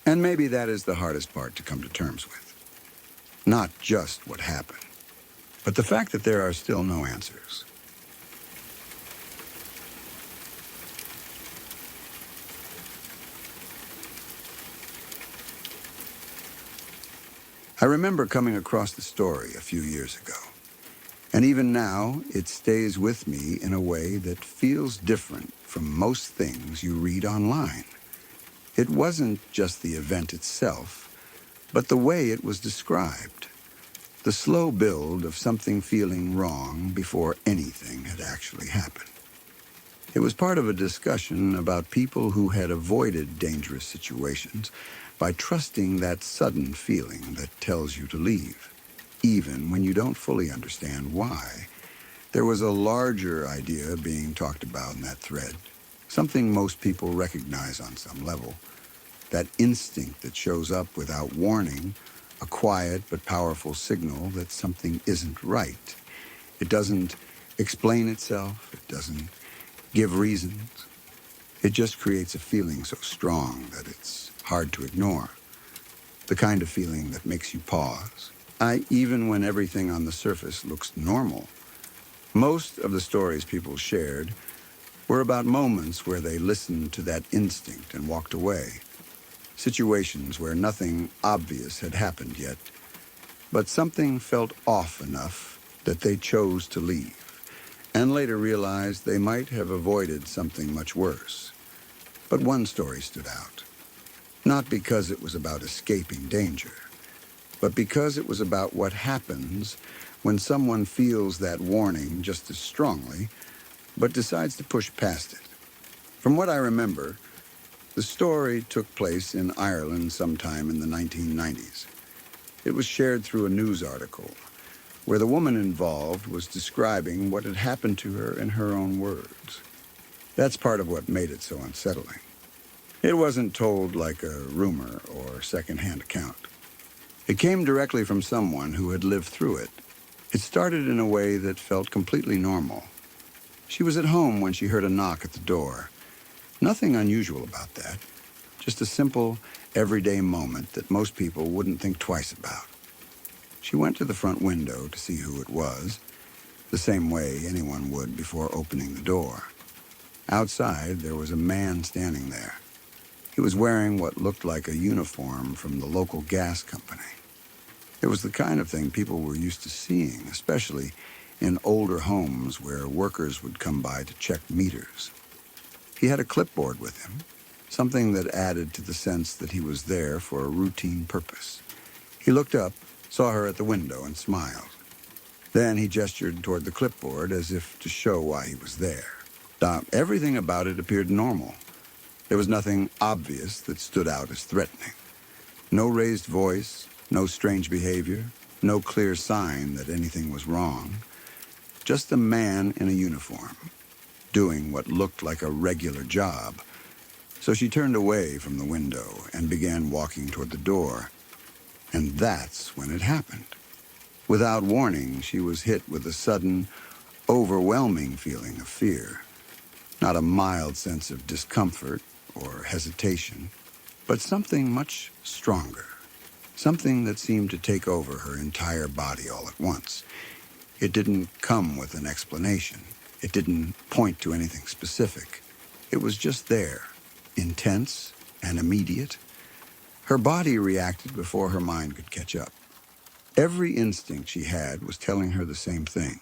And maybe that is the hardest part to come to terms with. Not just what happened, but the fact that there are still no answers. I remember coming across the story a few years ago, and even now it stays with me in a way that feels different from most things you read online. It wasn't just the event itself, but the way it was described. The slow build of something feeling wrong before anything had actually happened. It was part of a discussion about people who had avoided dangerous situations by trusting that sudden feeling that tells you to leave, even when you don't fully understand why. There was a larger idea being talked about in that thread, something most people recognize on some level. That instinct that shows up without warning, a quiet but powerful signal that something isn't right. It doesn't explain itself, it doesn't give reasons. It just creates a feeling so strong that it's hard to ignore. The kind of feeling that makes you pause. Even when everything on the surface looks normal. Most of the stories people shared were about moments where they listened to that instinct and walked away. Situations where nothing obvious had happened yet, but something felt off enough that they chose to leave, and later realized they might have avoided something much worse. But one story stood out, not because it was about escaping danger, but because it was about what happens when someone feels that warning just as strongly, but decides to push past it. From what I remember, the story took place in Ireland sometime in the 1990s. It was shared through a news article, where the woman involved was describing what had happened to her in her own words. That's part of what made it so unsettling. It wasn't told like a rumor or secondhand account. It came directly from someone who had lived through it. It started in a way that felt completely normal. She was at home when she heard a knock at the door. Nothing unusual about that. Just a simple, everyday moment that most people wouldn't think twice about. She went to the front window to see who it was, the same way anyone would before opening the door. Outside, there was a man standing there. He was wearing what looked like a uniform from the local gas company. It was the kind of thing people were used to seeing, especially in older homes where workers would come by to check meters. He had a clipboard with him, something that added to the sense that he was there for a routine purpose. He looked up, saw her at the window, and smiled. Then he gestured toward the clipboard as if to show why he was there. Everything about it appeared normal. There was nothing obvious that stood out as threatening. No raised voice, no strange behavior, no clear sign that anything was wrong. Just a man in a uniform, doing what looked like a regular job. So she turned away from the window and began walking toward the door. And that's when it happened. Without warning, she was hit with a sudden, overwhelming feeling of fear. Not a mild sense of discomfort or hesitation, but something much stronger. Something that seemed to take over her entire body all at once. It didn't come with an explanation. It didn't point to anything specific. It was just there, intense and immediate. Her body reacted before her mind could catch up. Every instinct she had was telling her the same thing.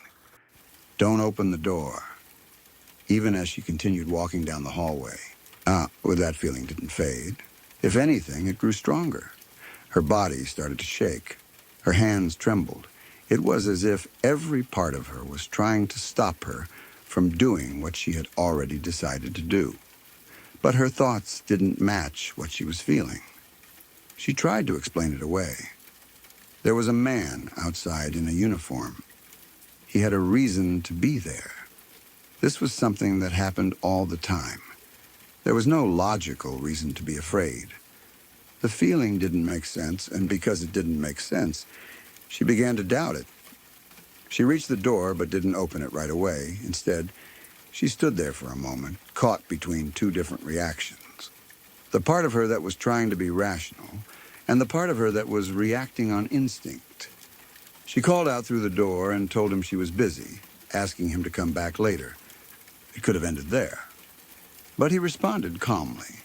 Don't open the door. Even as she continued walking down the hallway. That feeling didn't fade. If anything, it grew stronger. Her body started to shake. Her hands trembled. It was as if every part of her was trying to stop her from doing what she had already decided to do. But her thoughts didn't match what she was feeling. She tried to explain it away. There was a man outside in a uniform. He had a reason to be there. This was something that happened all the time. There was no logical reason to be afraid. The feeling didn't make sense, and because it didn't make sense, she began to doubt it. She reached the door but didn't open it right away. Instead, she stood there for a moment, caught between two different reactions. The part of her that was trying to be rational, and the part of her that was reacting on instinct. She called out through the door and told him she was busy, asking him to come back later. It could have ended there. But he responded calmly,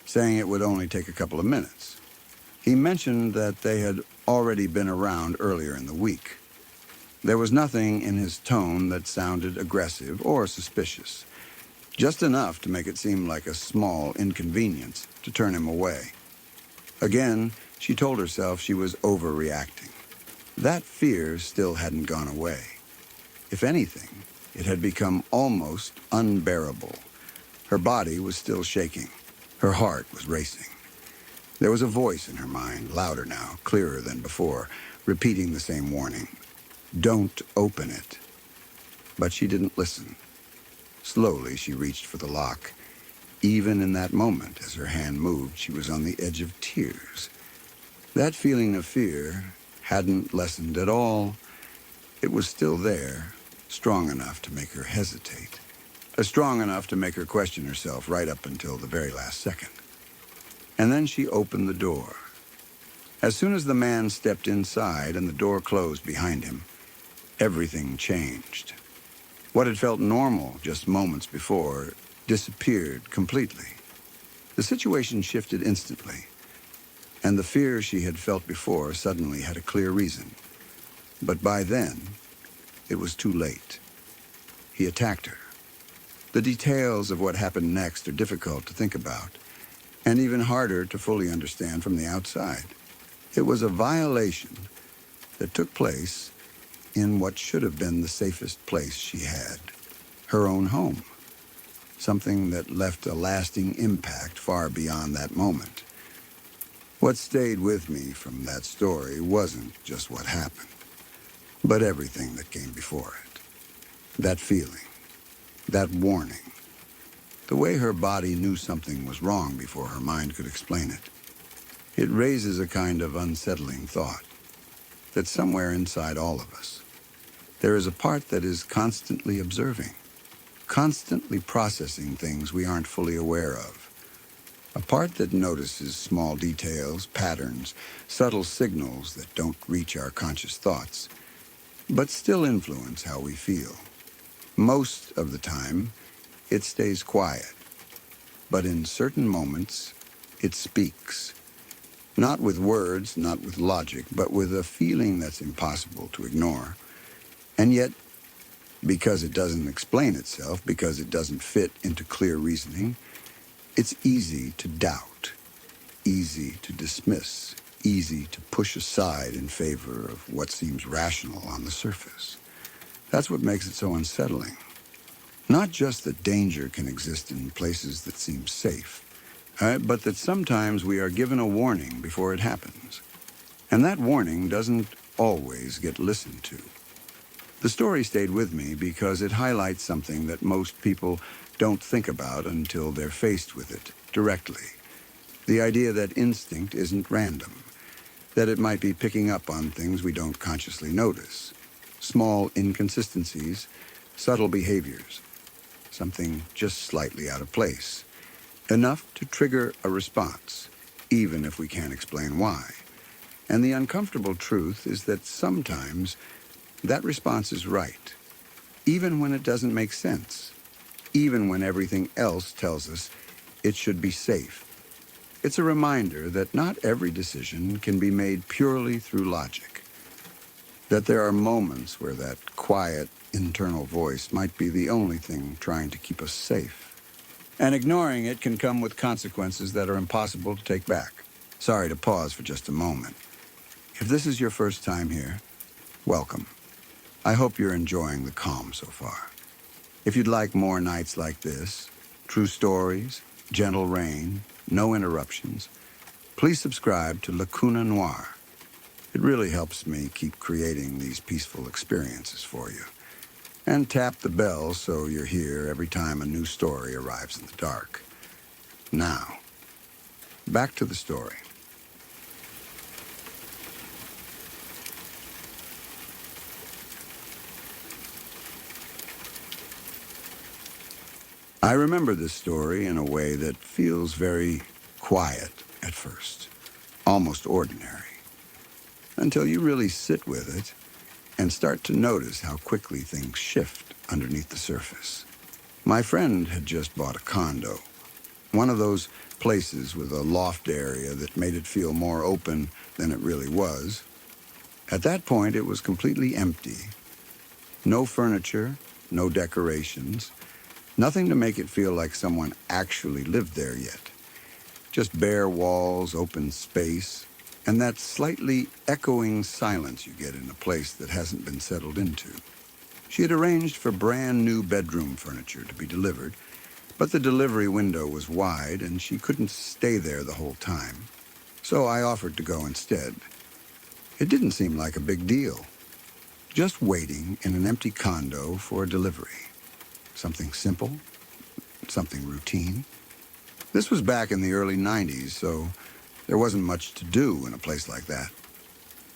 saying it would only take a couple of minutes. He mentioned that they had already been around earlier in the week. There was nothing in his tone that sounded aggressive or suspicious, just enough to make it seem like a small inconvenience to turn him away. Again, she told herself she was overreacting. That fear still hadn't gone away. If anything, It had become almost unbearable. Her body was still shaking. Her heart was racing. There was a voice in her mind, louder now, clearer than before, repeating the same warning. Don't open it. But she didn't listen. Slowly, she reached for the lock. Even in that moment, as her hand moved, she was on the edge of tears. That feeling of fear hadn't lessened at all. It was still there, strong enough to make her hesitate. Strong enough to make her question herself right up until the very last second. And then she opened the door. As soon as the man stepped inside and the door closed behind him, everything changed. What had felt normal just moments before disappeared completely. The situation shifted instantly, and the fear she had felt before suddenly had a clear reason. But by then, it was too late. He attacked her. The details of what happened next are difficult to think about, and even harder to fully understand from the outside. It was a violation that took place in what should have been the safest place she had, her own home. Something that left a lasting impact far beyond that moment. What stayed with me from that story wasn't just what happened, but everything that came before it. That feeling, that warning, the way her body knew something was wrong before her mind could explain it. It raises a kind of unsettling thought that somewhere inside all of us, there is a part that is constantly observing, constantly processing things we aren't fully aware of. A part that notices small details, patterns, subtle signals that don't reach our conscious thoughts, but still influence how we feel. Most of the time, it stays quiet, but in certain moments, it speaks. Not with words, not with logic, but with a feeling that's impossible to ignore. And yet, because it doesn't explain itself, because it doesn't fit into clear reasoning, it's easy to doubt, easy to dismiss, easy to push aside in favor of what seems rational on the surface. That's what makes it so unsettling. Not just that danger can exist in places that seem safe, but that sometimes we are given a warning before it happens. And that warning doesn't always get listened to. The story stayed with me because it highlights something that most people don't think about until they're faced with it directly. The idea that instinct isn't random, that it might be picking up on things we don't consciously notice. Small inconsistencies, subtle behaviors, something just slightly out of place. Enough to trigger a response, even if we can't explain why. And the uncomfortable truth is that sometimes that response is right, even when it doesn't make sense, even when everything else tells us it should be safe. It's a reminder that not every decision can be made purely through logic, that there are moments where that quiet internal voice might be the only thing trying to keep us safe. And ignoring it can come with consequences that are impossible to take back. Sorry to pause for just a moment. If this is your first time here, welcome. I hope you're enjoying the calm so far. If you'd like more nights like this, true stories, gentle rain, no interruptions, please subscribe to Lacuna Noir. It really helps me keep creating these peaceful experiences for you. And tap the bell so you're here every time a new story arrives in the dark. Now, back to the story. I remember this story in a way that feels very quiet at first, almost ordinary, until you really sit with it and start to notice how quickly things shift underneath the surface. My friend had just bought a condo, one of those places with a loft area that made it feel more open than it really was. At that point, it was completely empty. No furniture, no decorations, nothing to make it feel like someone actually lived there yet. Just bare walls, open space, and that slightly echoing silence you get in a place that hasn't been settled into. She had arranged for brand new bedroom furniture to be delivered, but the delivery window was wide and she couldn't stay there the whole time. So I offered to go instead. It didn't seem like a big deal. Just waiting in an empty condo for a delivery. Something simple, something routine. This was back in the early 90s, so there wasn't much to do in a place like that.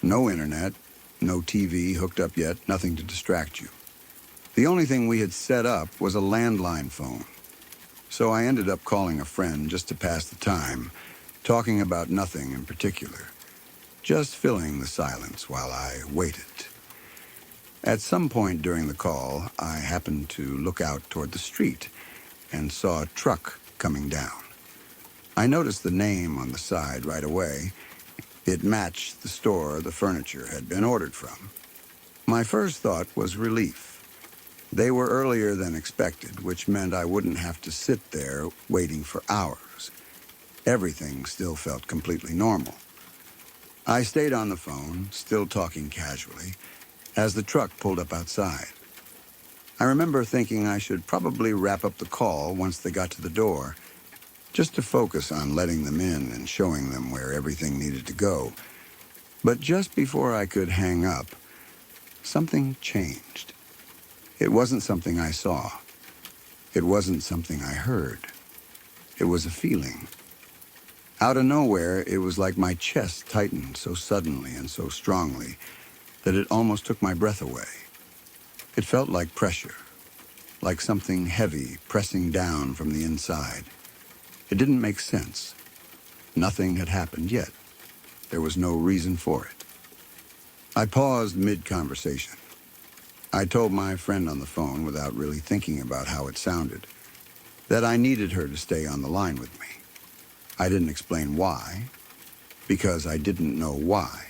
No internet, no TV hooked up yet, nothing to distract you. The only thing we had set up was a landline phone. So I ended up calling a friend just to pass the time, talking about nothing in particular, just filling the silence while I waited. At some point during the call, I happened to look out toward the street and saw a truck coming down. I noticed the name on the side right away. It matched the store the furniture had been ordered from. My first thought was relief. They were earlier than expected, which meant I wouldn't have to sit there waiting for hours. Everything still felt completely normal. I stayed on the phone, still talking casually, as the truck pulled up outside. I remember thinking I should probably wrap up the call once they got to the door, just to focus on letting them in and showing them where everything needed to go. But just before I could hang up, something changed. It wasn't something I saw. It wasn't something I heard. It was a feeling. Out of nowhere, it was like my chest tightened so suddenly and so strongly that it almost took my breath away. It felt like pressure, like something heavy pressing down from the inside. It didn't make sense. Nothing had happened yet. There was no reason for it. I paused mid-conversation. I told my friend on the phone, without really thinking about how it sounded, that I needed her to stay on the line with me. I didn't explain why, because I didn't know why.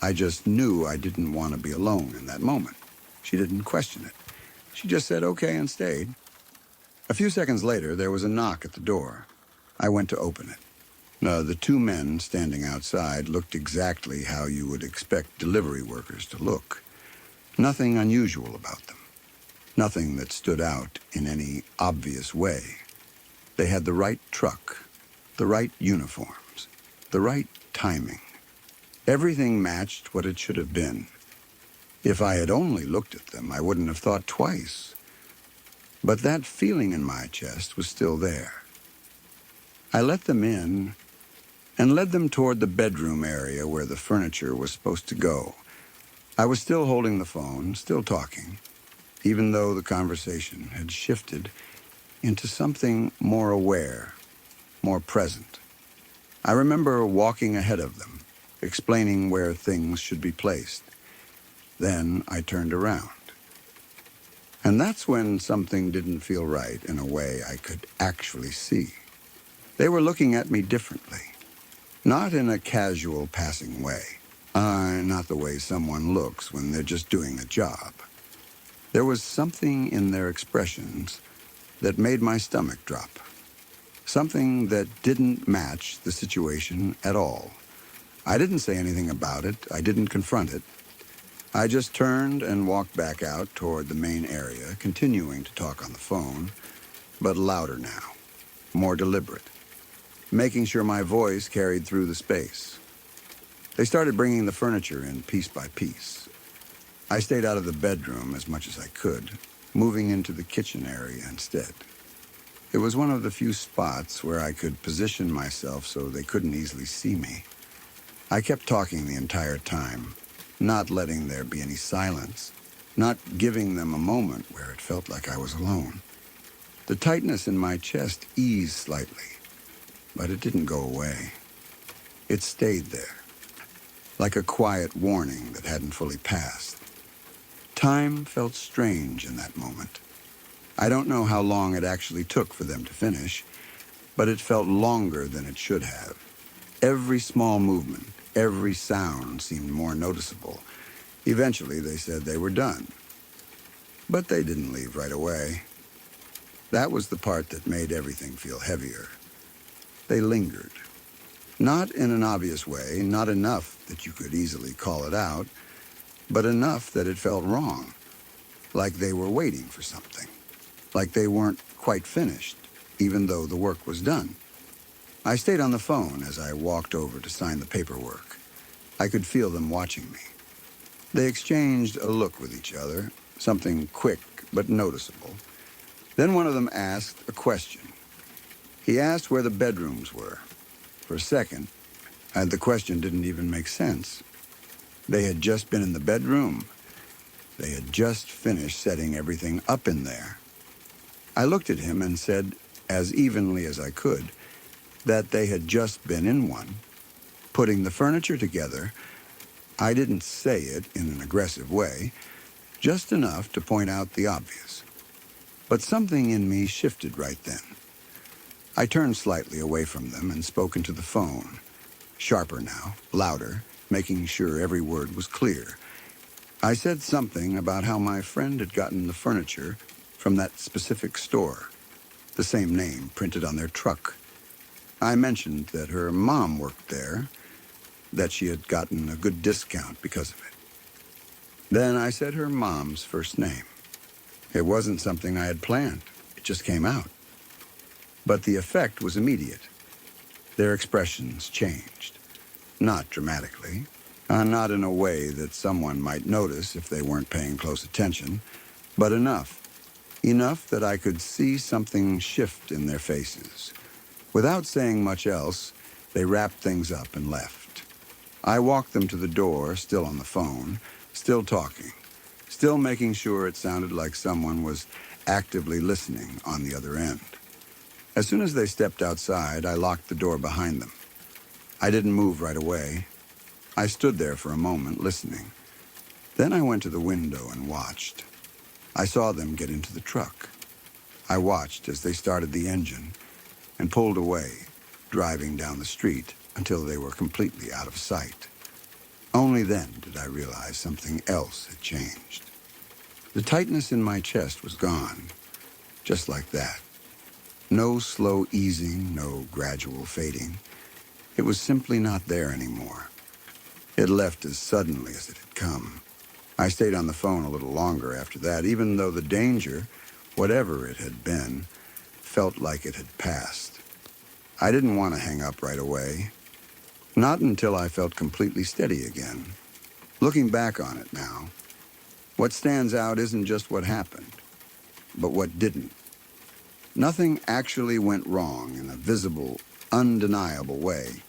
I just knew I didn't want to be alone in that moment. She didn't question it. She just said okay and stayed. A few seconds later, there was a knock at the door. I went to open it. The two men standing outside looked exactly how you would expect delivery workers to look. Nothing unusual about them. Nothing that stood out in any obvious way. They had the right truck, the right uniforms, the right timing. Everything matched what it should have been. If I had only looked at them, I wouldn't have thought twice. But that feeling in my chest was still there. I let them in and led them toward the bedroom area where the furniture was supposed to go. I was still holding the phone, still talking, even though the conversation had shifted into something more aware, more present. I remember walking ahead of them, explaining where things should be placed. Then I turned around. And that's when something didn't feel right in a way I could actually see. They were looking at me differently. Not in a casual, passing way. Not the way someone looks when they're just doing a job. There was something in their expressions that made my stomach drop. Something that didn't match the situation at all. I didn't say anything about it. I didn't confront it. I just turned and walked back out toward the main area, continuing to talk on the phone, but louder now, more deliberate, making sure my voice carried through the space. They started bringing the furniture in piece by piece. I stayed out of the bedroom as much as I could, moving into the kitchen area instead. It was one of the few spots where I could position myself so they couldn't easily see me. I kept talking the entire time, not letting there be any silence, not giving them a moment where it felt like I was alone. The tightness in my chest eased slightly, but it didn't go away. It stayed there, like a quiet warning that hadn't fully passed. Time felt strange in that moment. I don't know how long it actually took for them to finish, but it felt longer than it should have. Every small movement, every sound seemed more noticeable. Eventually, they said they were done. But they didn't leave right away. That was the part that made everything feel heavier. They lingered. Not in an obvious way, not enough that you could easily call it out, but enough that it felt wrong. like they were waiting for something, like they weren't quite finished, even though the work was done. I stayed on the phone as I walked over to sign the paperwork. I could feel them watching me. They exchanged a look with each other, something quick but noticeable. Then one of them asked a question. He asked where the bedrooms were. For a second, the question didn't even make sense. They had just been in the bedroom. They had just finished setting everything up in there. I looked at him and said, as evenly as I could, that they had just been in one. Putting the furniture together, I didn't say it in an aggressive way, just enough to point out the obvious. But something in me shifted right then. I turned slightly away from them and spoke into the phone, sharper now, louder, making sure every word was clear. I said something about how my friend had gotten the furniture from that specific store, the same name printed on their truck. I mentioned that her mom worked there, that she had gotten a good discount because of it. Then I said her mom's first name. It wasn't something I had planned. It just came out. But the effect was immediate. Their expressions changed. Not dramatically, not in a way that someone might notice if they weren't paying close attention, but enough. Enough that I could see something shift in their faces. Without saying much else, they wrapped things up and left. I walked them to the door, still on the phone, still talking, still making sure it sounded like someone was actively listening on the other end. As soon as they stepped outside, I locked the door behind them. I didn't move right away. I stood there for a moment, listening. Then I went to the window and watched. I saw them get into the truck. I watched as they started the engine and pulled away, driving down the street until they were completely out of sight. Only then did I realize something else had changed. The tightness in my chest was gone, just like that. No slow easing, no gradual fading. It was simply not there anymore. It left as suddenly as it had come. I stayed on the phone a little longer after that, even though the danger, whatever it had been, felt like it had passed. I didn't want to hang up right away. Not until I felt completely steady again. Looking back on it now, what stands out isn't just what happened, but what didn't. Nothing actually went wrong in a visible, undeniable way.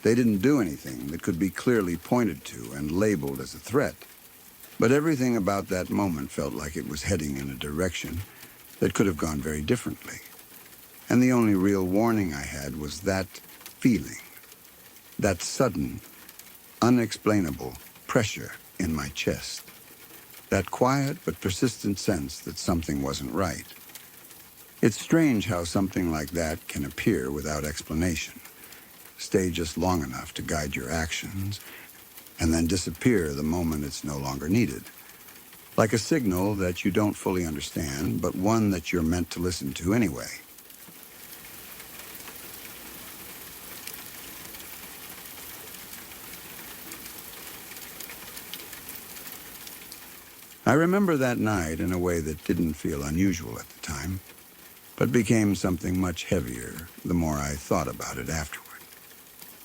They didn't do anything that could be clearly pointed to and labeled as a threat. But everything about that moment felt like it was heading in a direction that could have gone very differently. And the only real warning I had was that feeling, that sudden, unexplainable pressure in my chest, that quiet but persistent sense that something wasn't right. It's strange how something like that can appear without explanation, stay just long enough to guide your actions, and then disappear the moment it's no longer needed. Like a signal that you don't fully understand, but one that you're meant to listen to anyway. I remember that night in a way that didn't feel unusual at the time, but became something much heavier the more I thought about it afterward.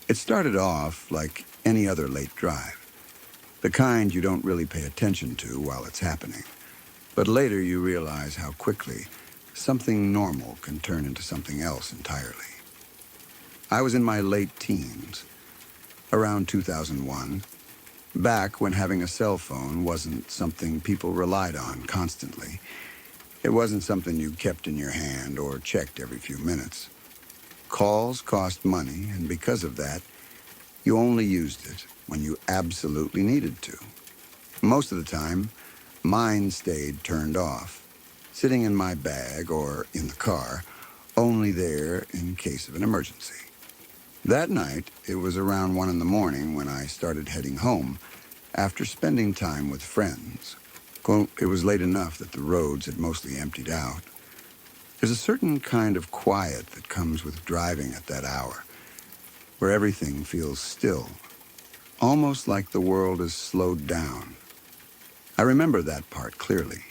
It started off like any other late drive, the kind you don't really pay attention to while it's happening. But later you realize how quickly something normal can turn into something else entirely. I was in my late teens, around 2001, back when having a cell phone wasn't something people relied on constantly. It wasn't something you kept in your hand or checked every few minutes. Calls cost money, and because of that, you only used it when you absolutely needed to. Most of the time, mine stayed turned off, sitting in my bag or in the car, only there in case of an emergency. That night, it was around 1 a.m. when I started heading home after spending time with friends. Quote, it was late enough that the roads had mostly emptied out. There's a certain kind of quiet that comes with driving at that hour, where everything feels still, almost like the world is slowed down. I remember that part clearly.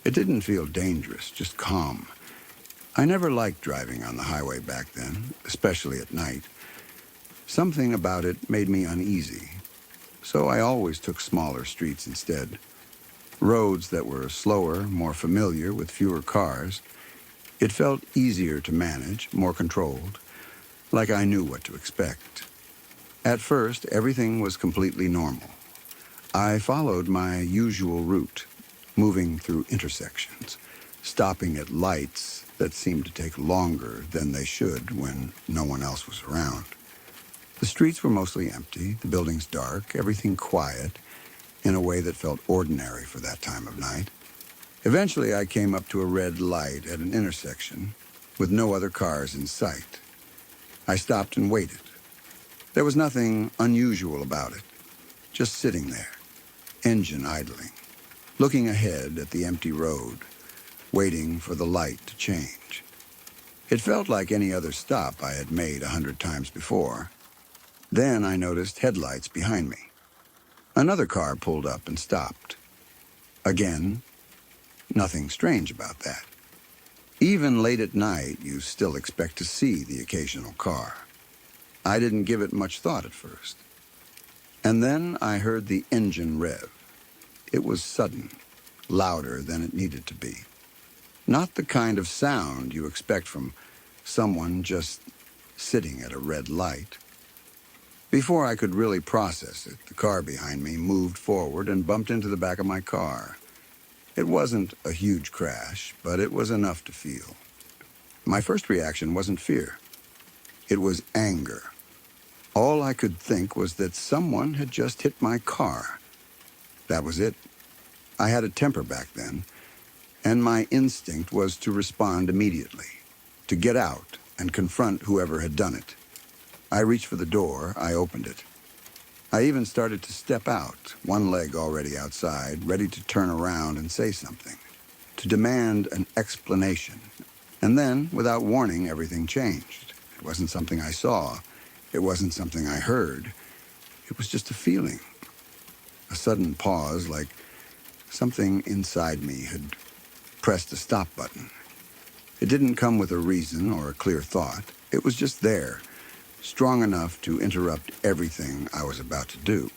It didn't feel dangerous, just calm. I never liked driving on the highway back then, especially at night. Something about it made me uneasy, so I always took smaller streets instead. Roads that were slower, more familiar, with fewer cars. It felt easier to manage, more controlled, like I knew what to expect. At first, everything was completely normal. I followed my usual route, moving through intersections, stopping at lights that seemed to take longer than they should when no one else was around. The streets were mostly empty, the buildings dark, everything quiet, in a way that felt ordinary for that time of night. Eventually, I came up to a red light at an intersection, with no other cars in sight. I stopped and waited. There was nothing unusual about it, just sitting there, engine idling, looking ahead at the empty road, waiting for the light to change. It felt like any other stop I had made 100 times before. Then I noticed headlights behind me. Another car pulled up and stopped. Again, nothing strange about that. Even late at night, you still expect to see the occasional car. I didn't give it much thought at first. And then I heard the engine rev. It was sudden, louder than it needed to be. Not the kind of sound you expect from someone just sitting at a red light. Before I could really process it, the car behind me moved forward and bumped into the back of my car. It wasn't a huge crash, but it was enough to feel. My first reaction wasn't fear. It was anger. All I could think was that someone had just hit my car. That was it. I had a temper back then, and my instinct was to respond immediately, to get out and confront whoever had done it. I reached for the door, I opened it. I even started to step out, one leg already outside, ready to turn around and say something, to demand an explanation. And then, without warning, everything changed. It wasn't something I saw. It wasn't something I heard. It was just a feeling. A sudden pause, like something inside me had pressed a stop button. It didn't come with a reason or a clear thought. It was just there, strong enough to interrupt everything I was about to do.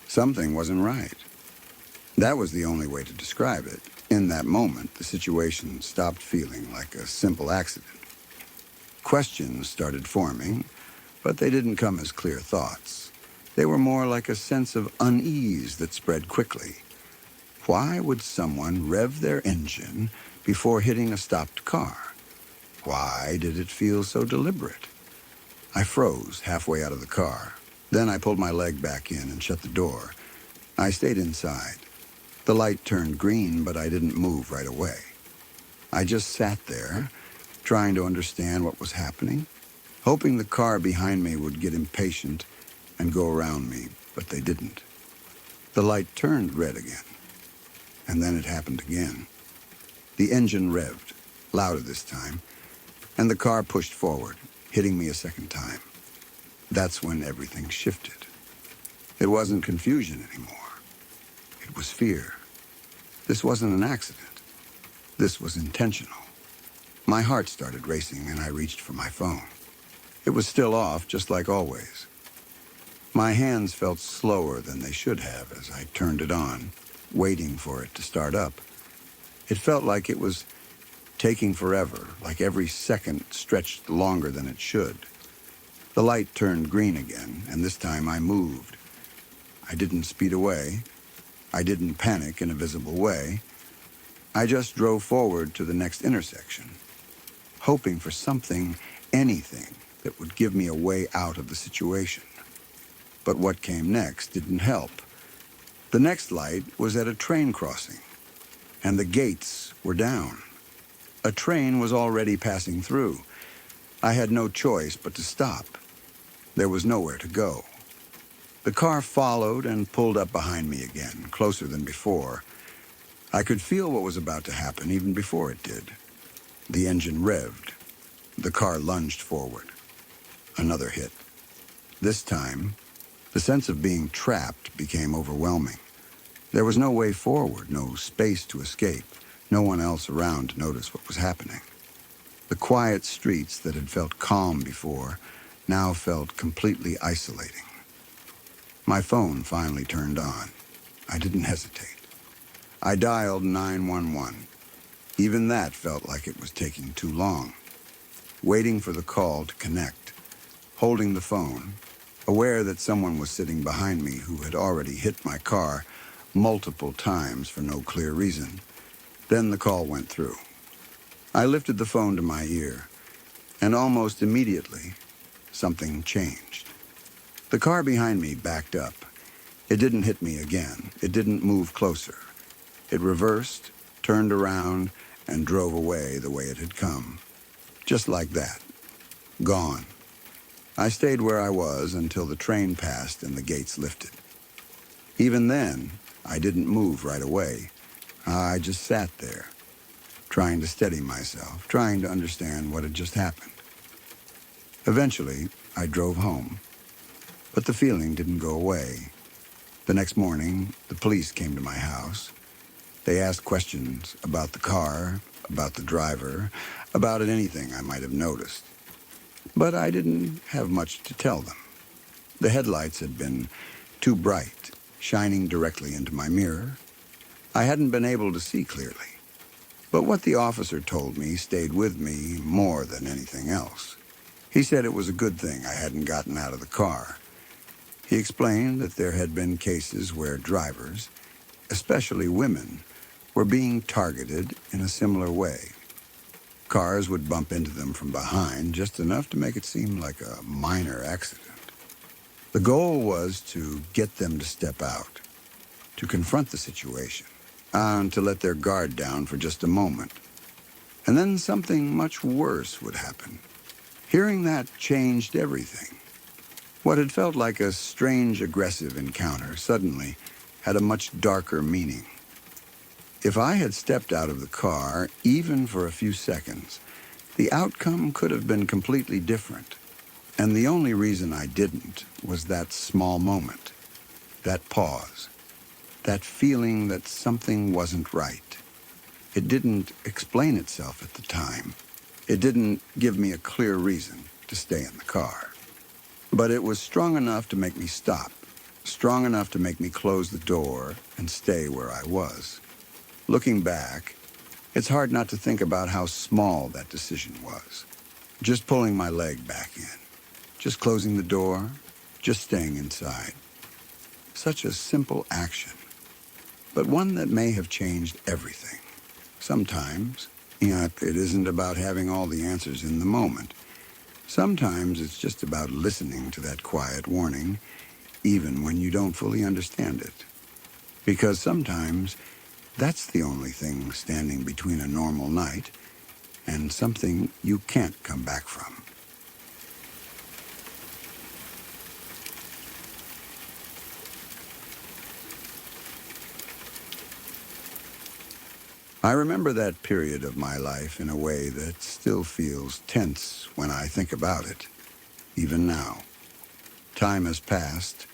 Something wasn't right. That was the only way to describe it. In that moment, the situation stopped feeling like a simple accident. Questions started forming, but they didn't come as clear thoughts. They were more like a sense of unease that spread quickly. Why would someone rev their engine before hitting a stopped car? Why did it feel so deliberate? I froze halfway out of the car. Then I pulled my leg back in and shut the door. I stayed inside. The light turned green, but I didn't move right away. I just sat there, trying to understand what was happening, hoping the car behind me would get impatient and go around me, but they didn't. The light turned red again, and then it happened again. The engine revved, louder this time, and the car pushed forward, hitting me a second time. That's when everything shifted. It wasn't confusion anymore. It was fear. This wasn't an accident. This was intentional. My heart started racing, and I reached for my phone. It was still off, just like always. My hands felt slower than they should have as I turned it on, waiting for it to start up. It felt like it was taking forever, like every second stretched longer than it should. The light turned green again, and this time I moved. I didn't speed away. I didn't panic in a visible way. I just drove forward to the next intersection, hoping for something, anything, that would give me a way out of the situation. But what came next didn't help. The next light was at a train crossing, and the gates were down. A train was already passing through. I had no choice but to stop. There was nowhere to go. The car followed and pulled up behind me again, closer than before. I could feel what was about to happen even before it did. The engine revved. The car lunged forward. Another hit. This time, the sense of being trapped became overwhelming. There was no way forward, no space to escape. No one else around to notice what was happening. The quiet streets that had felt calm before now felt completely isolating. My phone finally turned on. I didn't hesitate. I dialed 911. Even that felt like it was taking too long. Waiting for the call to connect, holding the phone, aware that someone was sitting behind me who had already hit my car multiple times for no clear reason. Then the call went through. I lifted the phone to my ear, and almost immediately, something changed. The car behind me backed up. It didn't hit me again. It didn't move closer. It reversed, turned around, and drove away the way it had come. Just like that. Gone. I stayed where I was until the train passed and the gates lifted. Even then, I didn't move right away. I just sat there, trying to steady myself, trying to understand what had just happened. Eventually, I drove home, but the feeling didn't go away. The next morning, the police came to my house. They asked questions about the car, about the driver, about anything I might have noticed. But I didn't have much to tell them. The headlights had been too bright, shining directly into my mirror. I hadn't been able to see clearly. But what the officer told me stayed with me more than anything else. He said it was a good thing I hadn't gotten out of the car. He explained that there had been cases where drivers, especially women, were being targeted in a similar way. Cars would bump into them from behind, just enough to make it seem like a minor accident. The goal was to get them to step out, to confront the situation, and to let their guard down for just a moment. And then something much worse would happen. Hearing that changed everything. What had felt like a strange, aggressive encounter suddenly had a much darker meaning. If I had stepped out of the car, even for a few seconds, the outcome could have been completely different. And the only reason I didn't was that small moment, that pause, that feeling that something wasn't right. It didn't explain itself at the time. It didn't give me a clear reason to stay in the car. But it was strong enough to make me stop, strong enough to make me close the door and stay where I was. Looking back, it's hard not to think about how small that decision was. Just pulling my leg back in, just closing the door, just staying inside. Such a simple action, but one that may have changed everything. Sometimes, it isn't about having all the answers in the moment. Sometimes it's just about listening to that quiet warning, even when you don't fully understand it. Because sometimes that's the only thing standing between a normal night and something you can't come back from. I remember that period of my life in a way that still feels tense when I think about it, even now. Time has passed,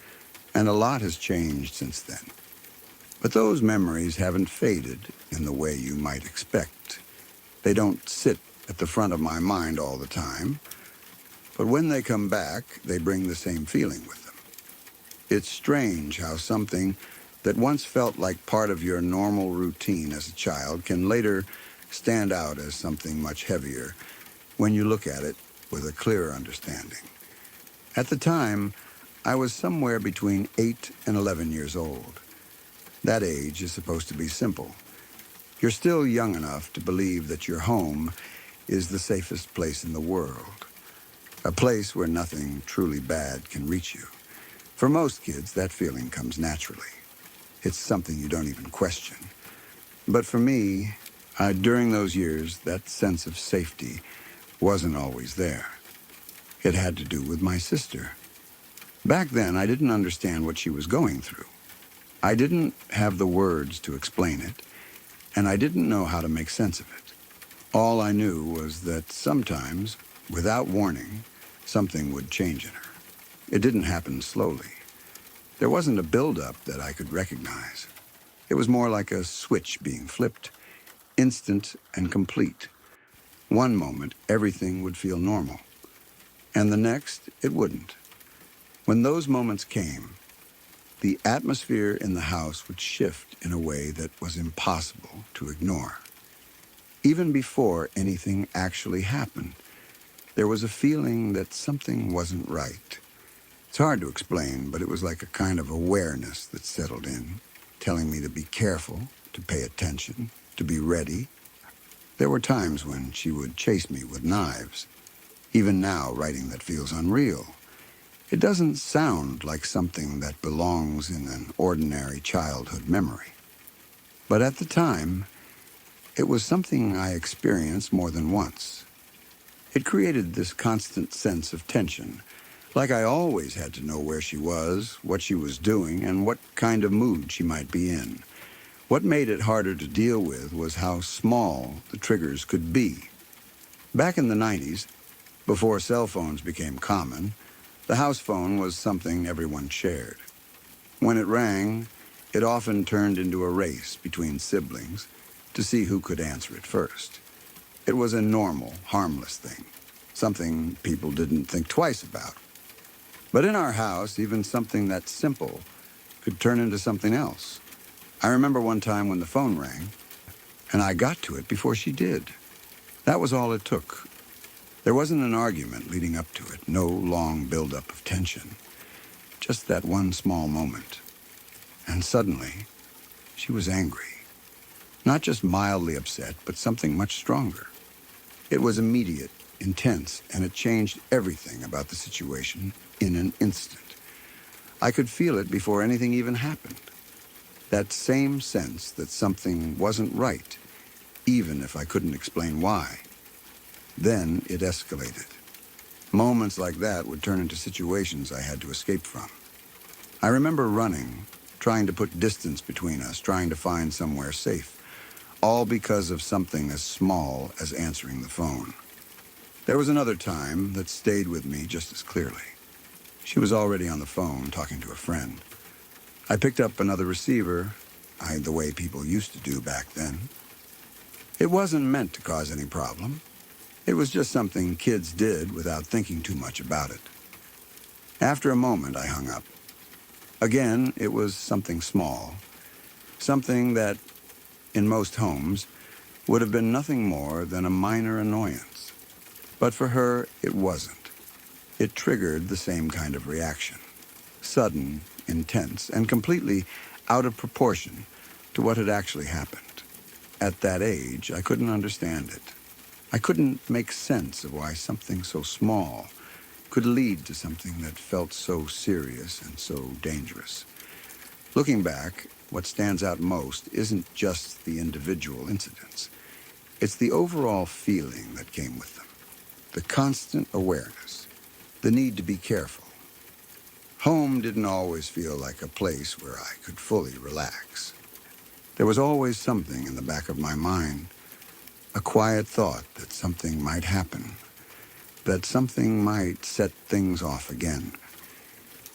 and a lot has changed since then. But those memories haven't faded in the way you might expect. They don't sit at the front of my mind all the time, but when they come back, they bring the same feeling with them. It's strange how something that once felt like part of your normal routine as a child can later stand out as something much heavier when you look at it with a clearer understanding. At the time, I was somewhere between 8 and 11 years old. That age is supposed to be simple. You're still young enough to believe that your home is the safest place in the world, a place where nothing truly bad can reach you. For most kids, that feeling comes naturally. It's something you don't even question. But for me, during those years, that sense of safety wasn't always there. It had to do with my sister. Back then, I didn't understand what she was going through. I didn't have the words to explain it, and I didn't know how to make sense of it. All I knew was that sometimes, without warning, something would change in her. It didn't happen slowly. There wasn't a build-up that I could recognize. It was more like a switch being flipped. instant and complete. One moment, everything would feel normal, and the next, it wouldn't. When those moments came, the atmosphere in the house would shift in a way that was impossible to ignore. Even before anything actually happened, there was a feeling that something wasn't right. It's hard to explain, but it was like a kind of awareness that settled in, telling me to be careful, to pay attention, to be ready. There were times when she would chase me with knives. Even now, writing that feels unreal. It doesn't sound like something that belongs in an ordinary childhood memory. But at the time, it was something I experienced more than once. It created this constant sense of tension, like I always had to know where she was, what she was doing, and what kind of mood she might be in. What made it harder to deal with was how small the triggers could be. Back in the 90s, before cell phones became common, the house phone was something everyone shared. When it rang, it often turned into a race between siblings to see who could answer it first. It was a normal, harmless thing, something people didn't think twice about. But in our house, even something that simple could turn into something else. I remember one time when the phone rang, and I got to it before she did. That was all it took. There wasn't an argument leading up to it, no long buildup of tension. Just that one small moment. And suddenly, she was angry. Not just mildly upset, but something much stronger. It was immediate, intense, and it changed everything about the situation in an instant. I could feel it before anything even happened. That same sense that something wasn't right, even if I couldn't explain why. Then it escalated. Moments like that would turn into situations I had to escape from. I remember running, trying to put distance between us, trying to find somewhere safe, all because of something as small as answering the phone. There was another time that stayed with me just as clearly. She was already on the phone talking to a friend. I picked up another receiver, the way people used to do back then. It wasn't meant to cause any problem. It was just something kids did without thinking too much about it. After a moment, I hung up. Again, it was something small, something that, in most homes, would have been nothing more than a minor annoyance. But for her, it wasn't. It triggered the same kind of reaction, sudden, intense, and completely out of proportion to what had actually happened. At that age, I couldn't understand it. I couldn't make sense of why something so small could lead to something that felt so serious and so dangerous. Looking back, what stands out most isn't just the individual incidents. It's the overall feeling that came with them. The constant awareness, the need to be careful. Home didn't always feel like a place where I could fully relax. There was always something in the back of my mind, a quiet thought that something might happen, that something might set things off again.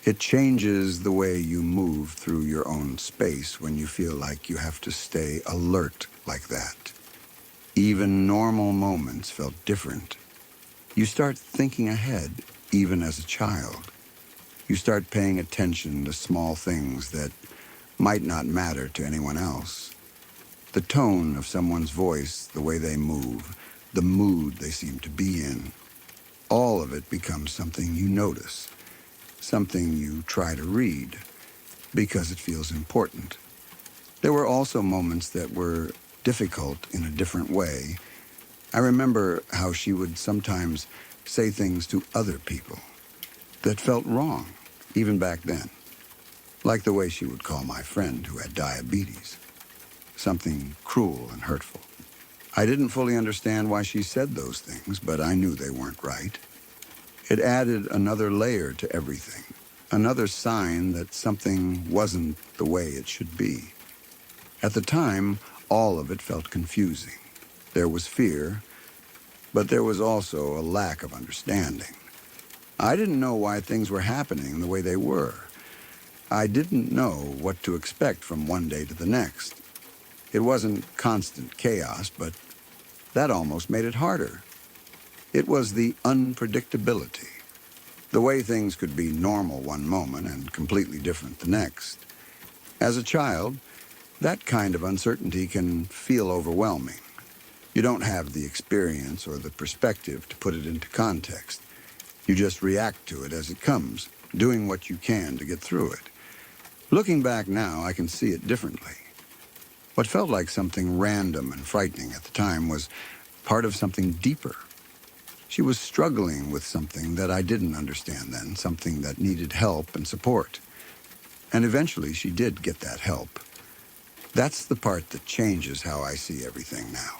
It changes the way you move through your own space when you feel like you have to stay alert like that. Even normal moments felt different. You start thinking ahead, even as a child. You start paying attention to small things that might not matter to anyone else. The tone of someone's voice, the way they move, the mood they seem to be in, all of it becomes something you notice, something you try to read, because it feels important. There were also moments that were difficult in a different way. I remember how she would sometimes say things to other people that felt wrong, even back then. Like the way she would call my friend who had diabetes. Something cruel and hurtful. I didn't fully understand why she said those things, but I knew they weren't right. It added another layer to everything, another sign that something wasn't the way it should be. At the time, all of it felt confusing. There was fear, but there was also a lack of understanding. I didn't know why things were happening the way they were. I didn't know what to expect from one day to the next. It wasn't constant chaos, but that almost made it harder. It was the unpredictability. The way things could be normal one moment and completely different the next. As a child, that kind of uncertainty can feel overwhelming. You don't have the experience or the perspective to put it into context. You just react to it as it comes, doing what you can to get through it. Looking back now, I can see it differently. What felt like something random and frightening at the time was part of something deeper. She was struggling with something that I didn't understand then, something that needed help and support. And eventually she did get that help. That's the part that changes how I see everything now.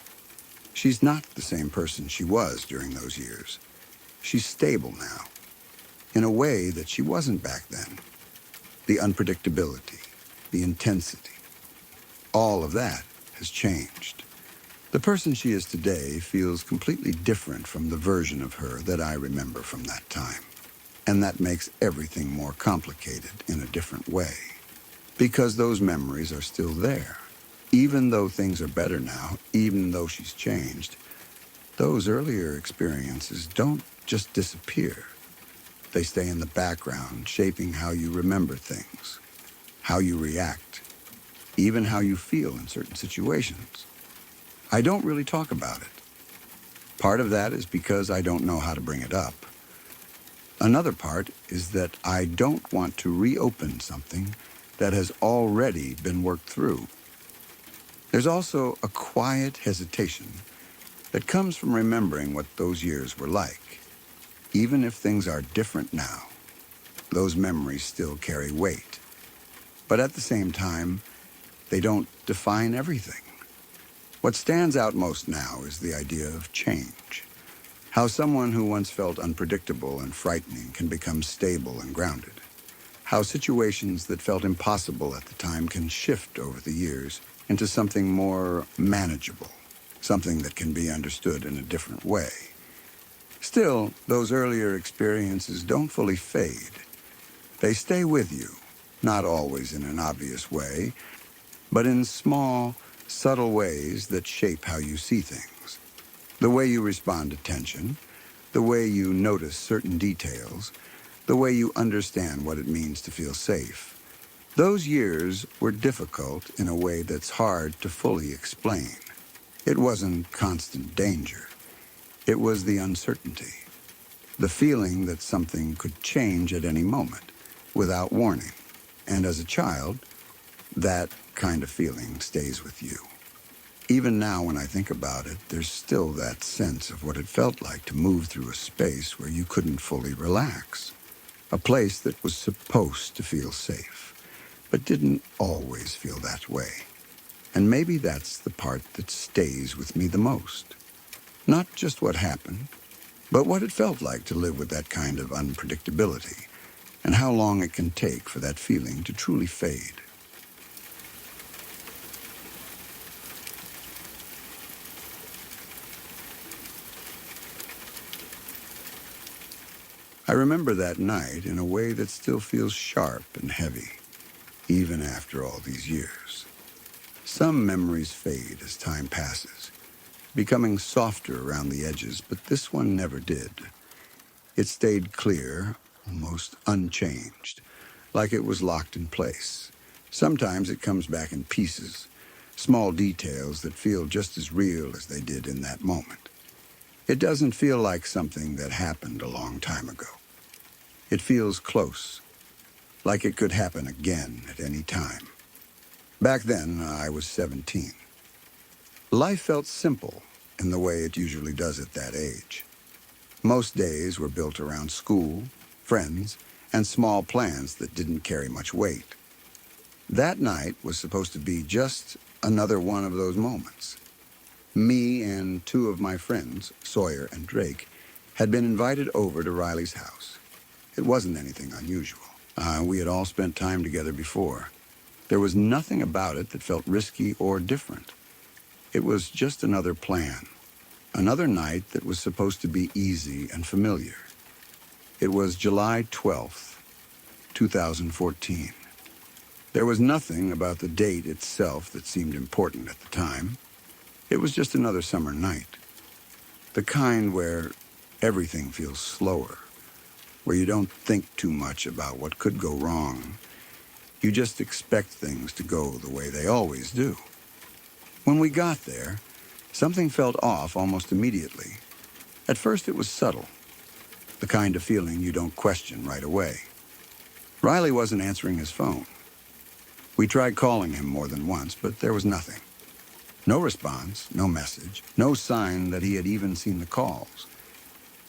She's not the same person she was during those years. She's stable now, in a way that she wasn't back then. The unpredictability, the intensity, all of that has changed. The person she is today feels completely different from the version of her that I remember from that time. And that makes everything more complicated in a different way. Because those memories are still there. Even though things are better now, even though she's changed, those earlier experiences don't just disappear. They stay in the background, shaping how you remember things, how you react, even how you feel in certain situations. I don't really talk about it. Part of that is because I don't know how to bring it up. Another part is that I don't want to reopen something that has already been worked through. There's also a quiet hesitation that comes from remembering what those years were like. Even if things are different now, those memories still carry weight. But at the same time, they don't define everything. What stands out most now is the idea of change. How someone who once felt unpredictable and frightening can become stable and grounded. How situations that felt impossible at the time can shift over the years into something more manageable, something that can be understood in a different way. Still, those earlier experiences don't fully fade. They stay with you, not always in an obvious way, but in small, subtle ways that shape how you see things. The way you respond to tension, the way you notice certain details, the way you understand what it means to feel safe. Those years were difficult in a way that's hard to fully explain. It wasn't constant danger. It was the uncertainty, the feeling that something could change at any moment, without warning. And as a child, that kind of feeling stays with you. Even now when I think about it, there's still that sense of what it felt like to move through a space where you couldn't fully relax. A place that was supposed to feel safe, but didn't always feel that way. And maybe that's the part that stays with me the most. Not just what happened, but what it felt like to live with that kind of unpredictability, and how long it can take for that feeling to truly fade. I remember that night in a way that still feels sharp and heavy, even after all these years. Some memories fade as time passes, becoming softer around the edges, but this one never did. It stayed clear, almost unchanged, like it was locked in place. Sometimes it comes back in pieces, small details that feel just as real as they did in that moment. It doesn't feel like something that happened a long time ago. It feels close, like it could happen again at any time. Back then, I was 17. Life felt simple in the way it usually does at that age. Most days were built around school, friends, and small plans that didn't carry much weight. That night was supposed to be just another one of those moments. Me and two of my friends, Sawyer and Drake, had been invited over to Riley's house. It wasn't anything unusual. We had all spent time together before. There was nothing about it that felt risky or different. It was just another plan. Another night that was supposed to be easy and familiar. It was July 12th, 2014. There was nothing about the date itself that seemed important at the time. It was just another summer night. The kind where everything feels slower, where you don't think too much about what could go wrong. You just expect things to go the way they always do. When we got there, something felt off almost immediately. At first it was subtle, the kind of feeling you don't question right away. Riley wasn't answering his phone. We tried calling him more than once, but there was nothing. No response, no message, no sign that he had even seen the calls.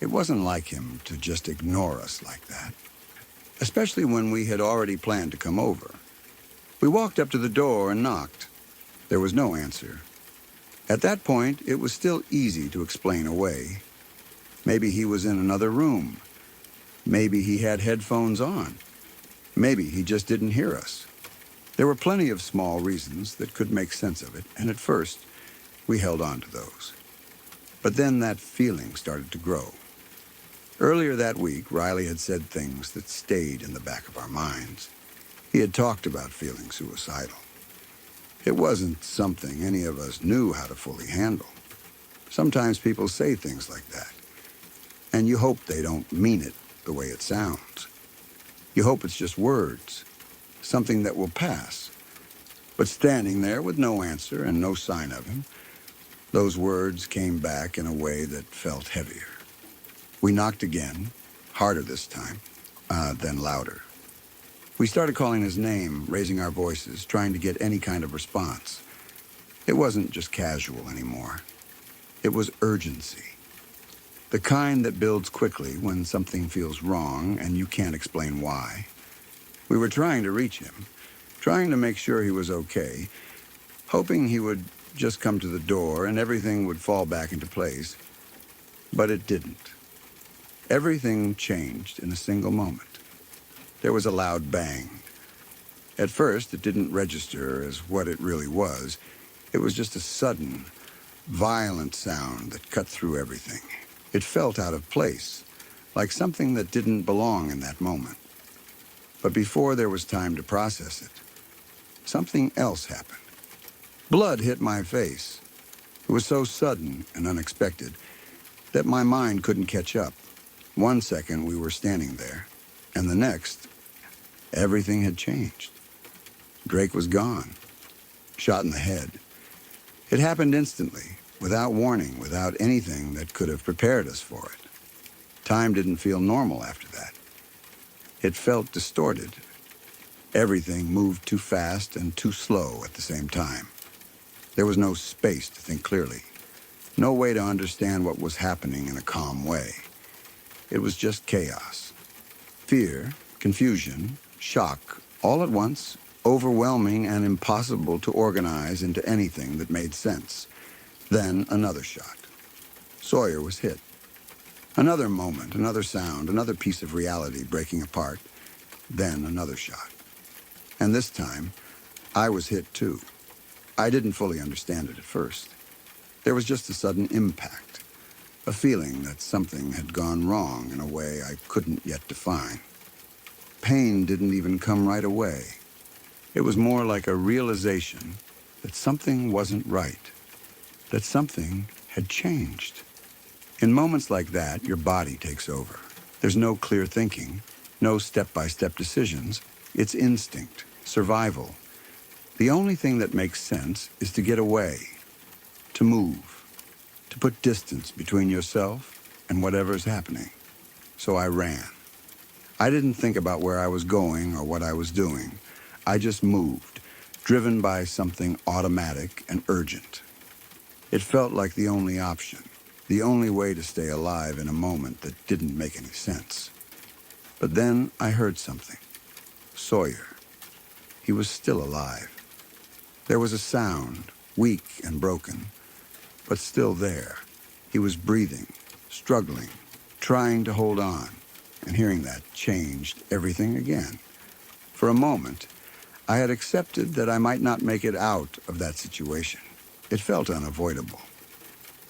It wasn't like him to just ignore us like that, especially when we had already planned to come over. We walked up to the door and knocked. There was no answer. At that point, it was still easy to explain away. Maybe he was in another room. Maybe he had headphones on. Maybe he just didn't hear us. There were plenty of small reasons that could make sense of it, and at first, we held on to those. But then that feeling started to grow. Earlier that week, Riley had said things that stayed in the back of our minds. He had talked about feeling suicidal. It wasn't something any of us knew how to fully handle. Sometimes people say things like that, and you hope they don't mean it the way it sounds. You hope it's just words, something that will pass. But standing there with no answer and no sign of him, those words came back in a way that felt heavier. We knocked again, harder this time, then louder. We started calling his name, raising our voices, trying to get any kind of response. It wasn't just casual anymore. It was urgency. The kind that builds quickly when something feels wrong and you can't explain why. We were trying to reach him, trying to make sure he was okay, hoping he would just come to the door and everything would fall back into place. But it didn't. Everything changed in a single moment. There was a loud bang. At first, it didn't register as what it really was. It was just a sudden, violent sound that cut through everything. It felt out of place, like something that didn't belong in that moment. But before there was time to process it, something else happened. Blood hit my face. It was so sudden and unexpected that my mind couldn't catch up. 1 second we were standing there, and the next, everything had changed. Drake was gone, shot in the head. It happened instantly, without warning, without anything that could have prepared us for it. Time didn't feel normal after that. It felt distorted. Everything moved too fast and too slow at the same time. There was no space to think clearly, no way to understand what was happening in a calm way. It was just chaos. Fear, confusion, shock, all at once, overwhelming and impossible to organize into anything that made sense. Then another shot. Sawyer was hit. Another moment, another sound, another piece of reality breaking apart. Then another shot. And this time, I was hit too. I didn't fully understand it at first. There was just a sudden impact, a feeling that something had gone wrong in a way I couldn't yet define. Pain didn't even come right away. It was more like a realization that something wasn't right, that something had changed. In moments like that, your body takes over. There's no clear thinking, no step-by-step decisions. It's instinct, survival. The only thing that makes sense is to get away, to move, to put distance between yourself and whatever's happening. So I ran. I didn't think about where I was going or what I was doing. I just moved, driven by something automatic and urgent. It felt like the only option, the only way to stay alive in a moment that didn't make any sense. But then I heard something. Sawyer. He was still alive. There was a sound, weak and broken, but still there. He was breathing, struggling, trying to hold on, and hearing that changed everything again. For a moment, I had accepted that I might not make it out of that situation. It felt unavoidable.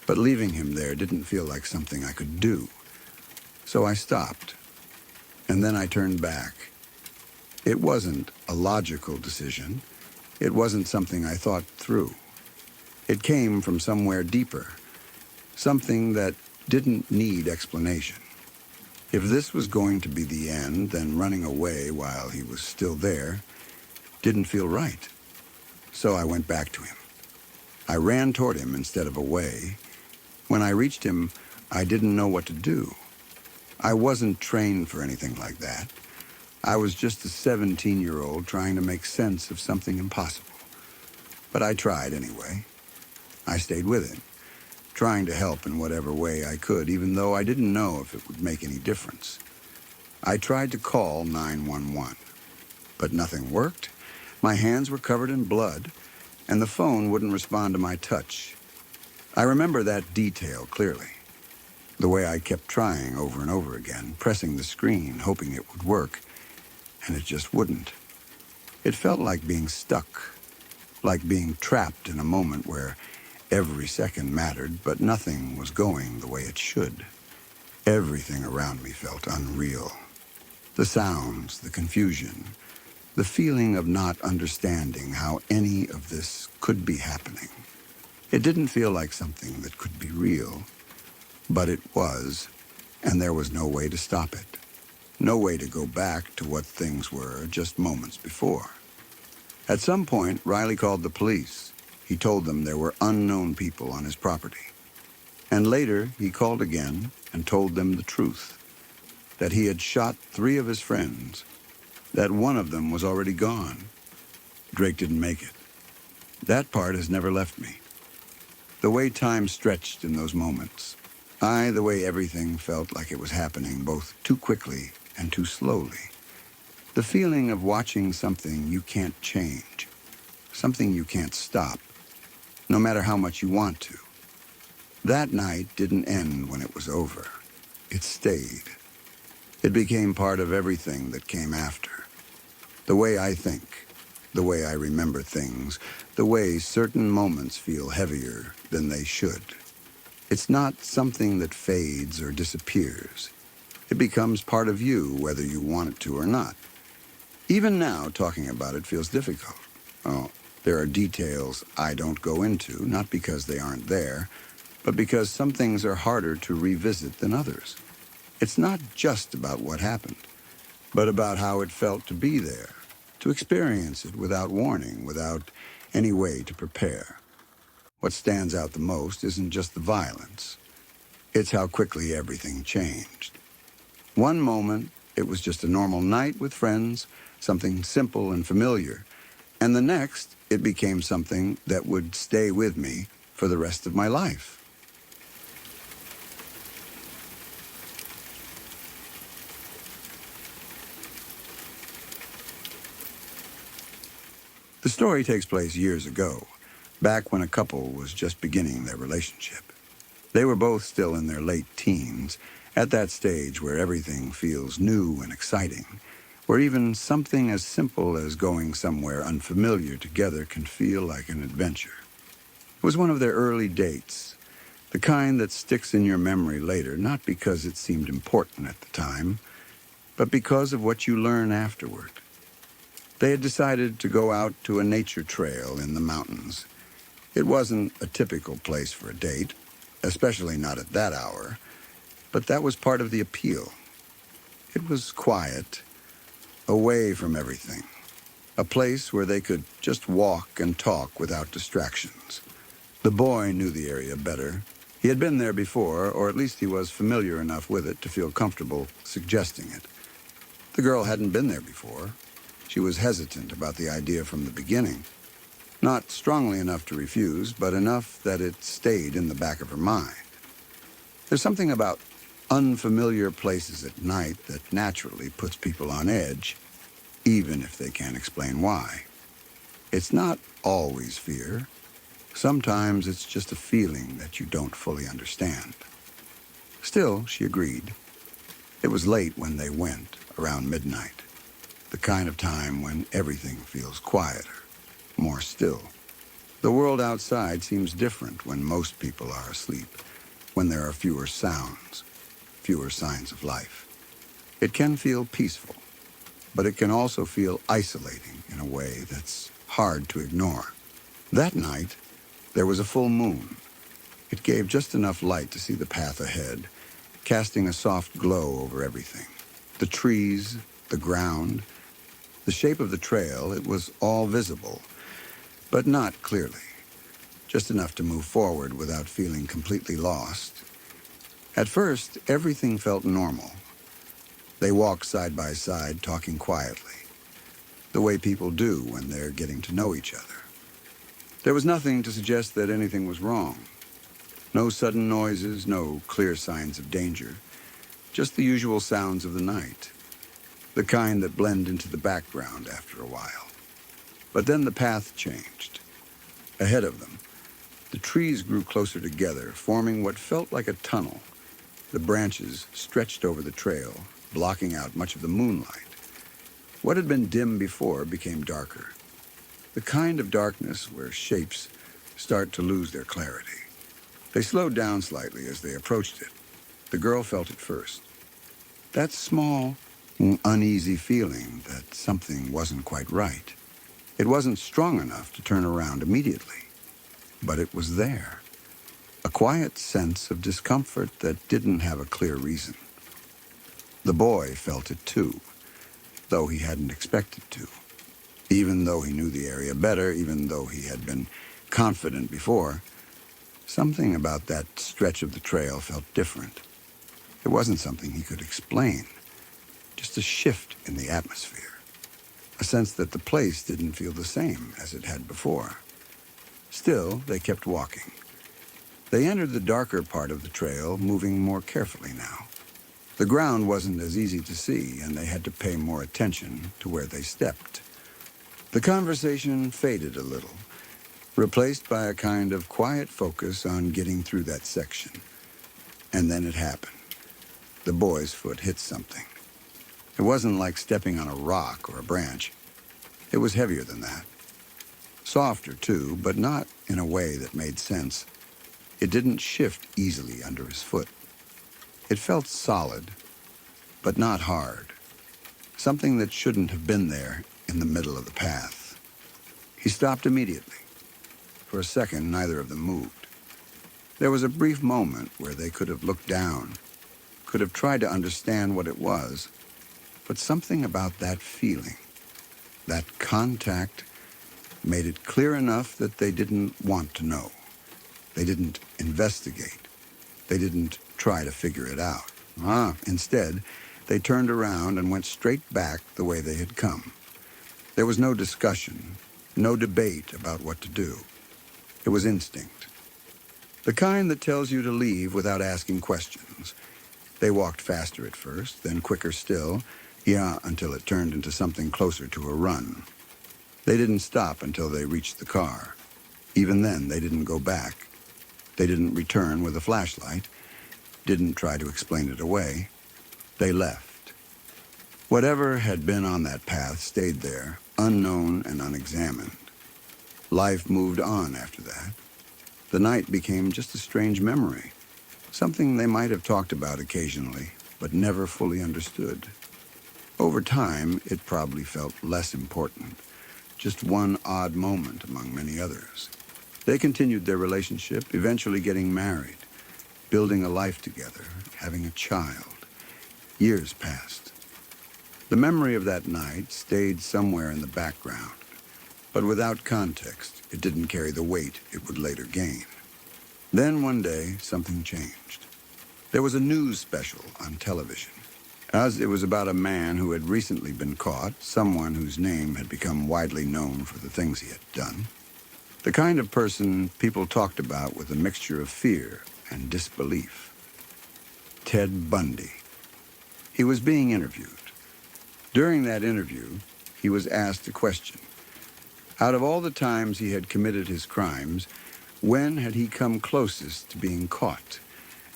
But leaving him there didn't feel like something I could do. So I stopped. And then I turned back. It wasn't a logical decision. It wasn't something I thought through. It came from somewhere deeper, something that didn't need explanation. If this was going to be the end, then running away while he was still there didn't feel right. So I went back to him. I ran toward him instead of away. When I reached him, I didn't know what to do. I wasn't trained for anything like that. I was just a 17-year-old trying to make sense of something impossible. But I tried anyway. I stayed with him, trying to help in whatever way I could, even though I didn't know if it would make any difference. I tried to call 911, but nothing worked. My hands were covered in blood, and the phone wouldn't respond to my touch. I remember that detail clearly. The way I kept trying over and over again, pressing the screen, hoping it would work, and it just wouldn't. It felt like being stuck, like being trapped in a moment where every second mattered, but nothing was going the way it should. Everything around me felt unreal. The sounds, the confusion, the feeling of not understanding how any of this could be happening. It didn't feel like something that could be real, but it was, and there was no way to stop it. No way to go back to what things were just moments before. At some point, Riley called the police. He told them there were unknown people on his property. And later, he called again and told them the truth, that he had shot 3 of his friends, that one of them was already gone. Drake didn't make it. That part has never left me. The way time stretched in those moments. The way everything felt like it was happening both too quickly and too slowly. The feeling of watching something you can't change, something you can't stop, no matter how much you want to. That night didn't end when it was over. It stayed. It became part of everything that came after. The way I think, the way I remember things, the way certain moments feel heavier than they should. It's not something that fades or disappears. It becomes part of you, whether you want it to or not. Even now, talking about it feels difficult. Oh, there are details I don't go into, not because they aren't there, but because some things are harder to revisit than others. It's not just about what happened, but about how it felt to be there, to experience it without warning, without any way to prepare. What stands out the most isn't just the violence. It's how quickly everything changed. One moment, it was just a normal night with friends, something simple and familiar. And the next, it became something that would stay with me for the rest of my life. The story takes place years ago, back when a couple was just beginning their relationship. They were both still in their late teens, at that stage where everything feels new and exciting, where even something as simple as going somewhere unfamiliar together can feel like an adventure. It was one of their early dates, the kind that sticks in your memory later, not because it seemed important at the time, but because of what you learn afterward. They had decided to go out to a nature trail in the mountains. It wasn't a typical place for a date, especially not at that hour, but that was part of the appeal. It was quiet, away from everything, a place where they could just walk and talk without distractions. The boy knew the area better. He had been there before, or at least he was familiar enough with it to feel comfortable suggesting it. The girl hadn't been there before. She was hesitant about the idea from the beginning. Not strongly enough to refuse, but enough that it stayed in the back of her mind. There's something about unfamiliar places at night that naturally puts people on edge, even if they can't explain why. It's not always fear. Sometimes it's just a feeling that you don't fully understand. Still, she agreed. It was late when they went, around midnight, the kind of time when everything feels quieter, more still. The world outside seems different when most people are asleep, when there are fewer sounds, fewer signs of life. It can feel peaceful. but it can also feel isolating in a way that's hard to ignore. That night, there was a full moon. It gave just enough light to see the path ahead, casting a soft glow over everything. The trees, the ground, the shape of the trail, it was all visible, but not clearly. Just enough to move forward without feeling completely lost. At first, everything felt normal. They walked side by side, talking quietly, the way people do when they're getting to know each other. There was nothing to suggest that anything was wrong. No sudden noises, no clear signs of danger. Just the usual sounds of the night, the kind that blend into the background after a while. But then the path changed. Ahead of them, the trees grew closer together, forming what felt like a tunnel. The branches stretched over the trail, blocking out much of the moonlight. What had been dim before became darker. The kind of darkness where shapes start to lose their clarity. They slowed down slightly as they approached it. The girl felt it first. That small, uneasy feeling that something wasn't quite right. It wasn't strong enough to turn around immediately, but it was there. A quiet sense of discomfort that didn't have a clear reason. The boy felt it too, though he hadn't expected to. Even though he knew the area better, even though he had been confident before, something about that stretch of the trail felt different. It wasn't something he could explain, just a shift in the atmosphere, a sense that the place didn't feel the same as it had before. Still, they kept walking. They entered the darker part of the trail, moving more carefully now. The ground wasn't as easy to see, and they had to pay more attention to where they stepped. The conversation faded a little, replaced by a kind of quiet focus on getting through that section. And then it happened. The boy's foot hit something. It wasn't like stepping on a rock or a branch. It was heavier than that. Softer, too, but not in a way that made sense. It didn't shift easily under his foot. It felt solid, but not hard. Something that shouldn't have been there in the middle of the path. He stopped immediately. For a second, neither of them moved. There was a brief moment where they could have looked down, could have tried to understand what it was, but something about that feeling, that contact, made it clear enough that they didn't want to know. They didn't investigate. They didn't try to figure it out. Instead, they turned around and went straight back the way they had come. There was no discussion, no debate about what to do. It was instinct. The kind that tells you to leave without asking questions. They walked faster at first, then quicker still, until it turned into something closer to a run. They didn't stop until they reached the car. Even then, they didn't go back. They didn't return with a flashlight, didn't try to explain it away. They left. Whatever had been on that path stayed there, unknown and unexamined. Life moved on after that. The night became just a strange memory, something they might have talked about occasionally, but never fully understood. Over time, it probably felt less important, just one odd moment among many others. They continued their relationship, eventually getting married, building a life together, having a child. Years passed. The memory of that night stayed somewhere in the background, but without context, it didn't carry the weight it would later gain. Then one day, something changed. There was a news special on television. As it was about a man who had recently been caught, someone whose name had become widely known for the things he had done. The kind of person people talked about with a mixture of fear and disbelief. Ted Bundy. He was being interviewed. During that interview, he was asked a question. Out of all the times he had committed his crimes, when had he come closest to being caught?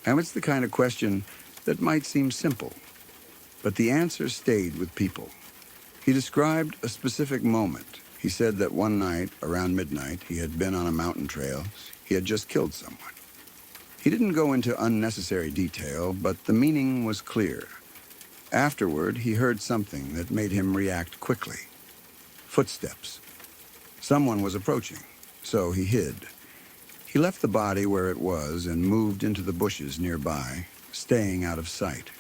And it's the kind of question that might seem simple, but the answer stayed with people. He described a specific moment. He said that one night, around midnight, he had been on a mountain trail. He had just killed someone. He didn't go into unnecessary detail, but the meaning was clear. Afterward, he heard something that made him react quickly. Footsteps. Someone was approaching, so he hid. He left the body where it was and moved into the bushes nearby, staying out of sight.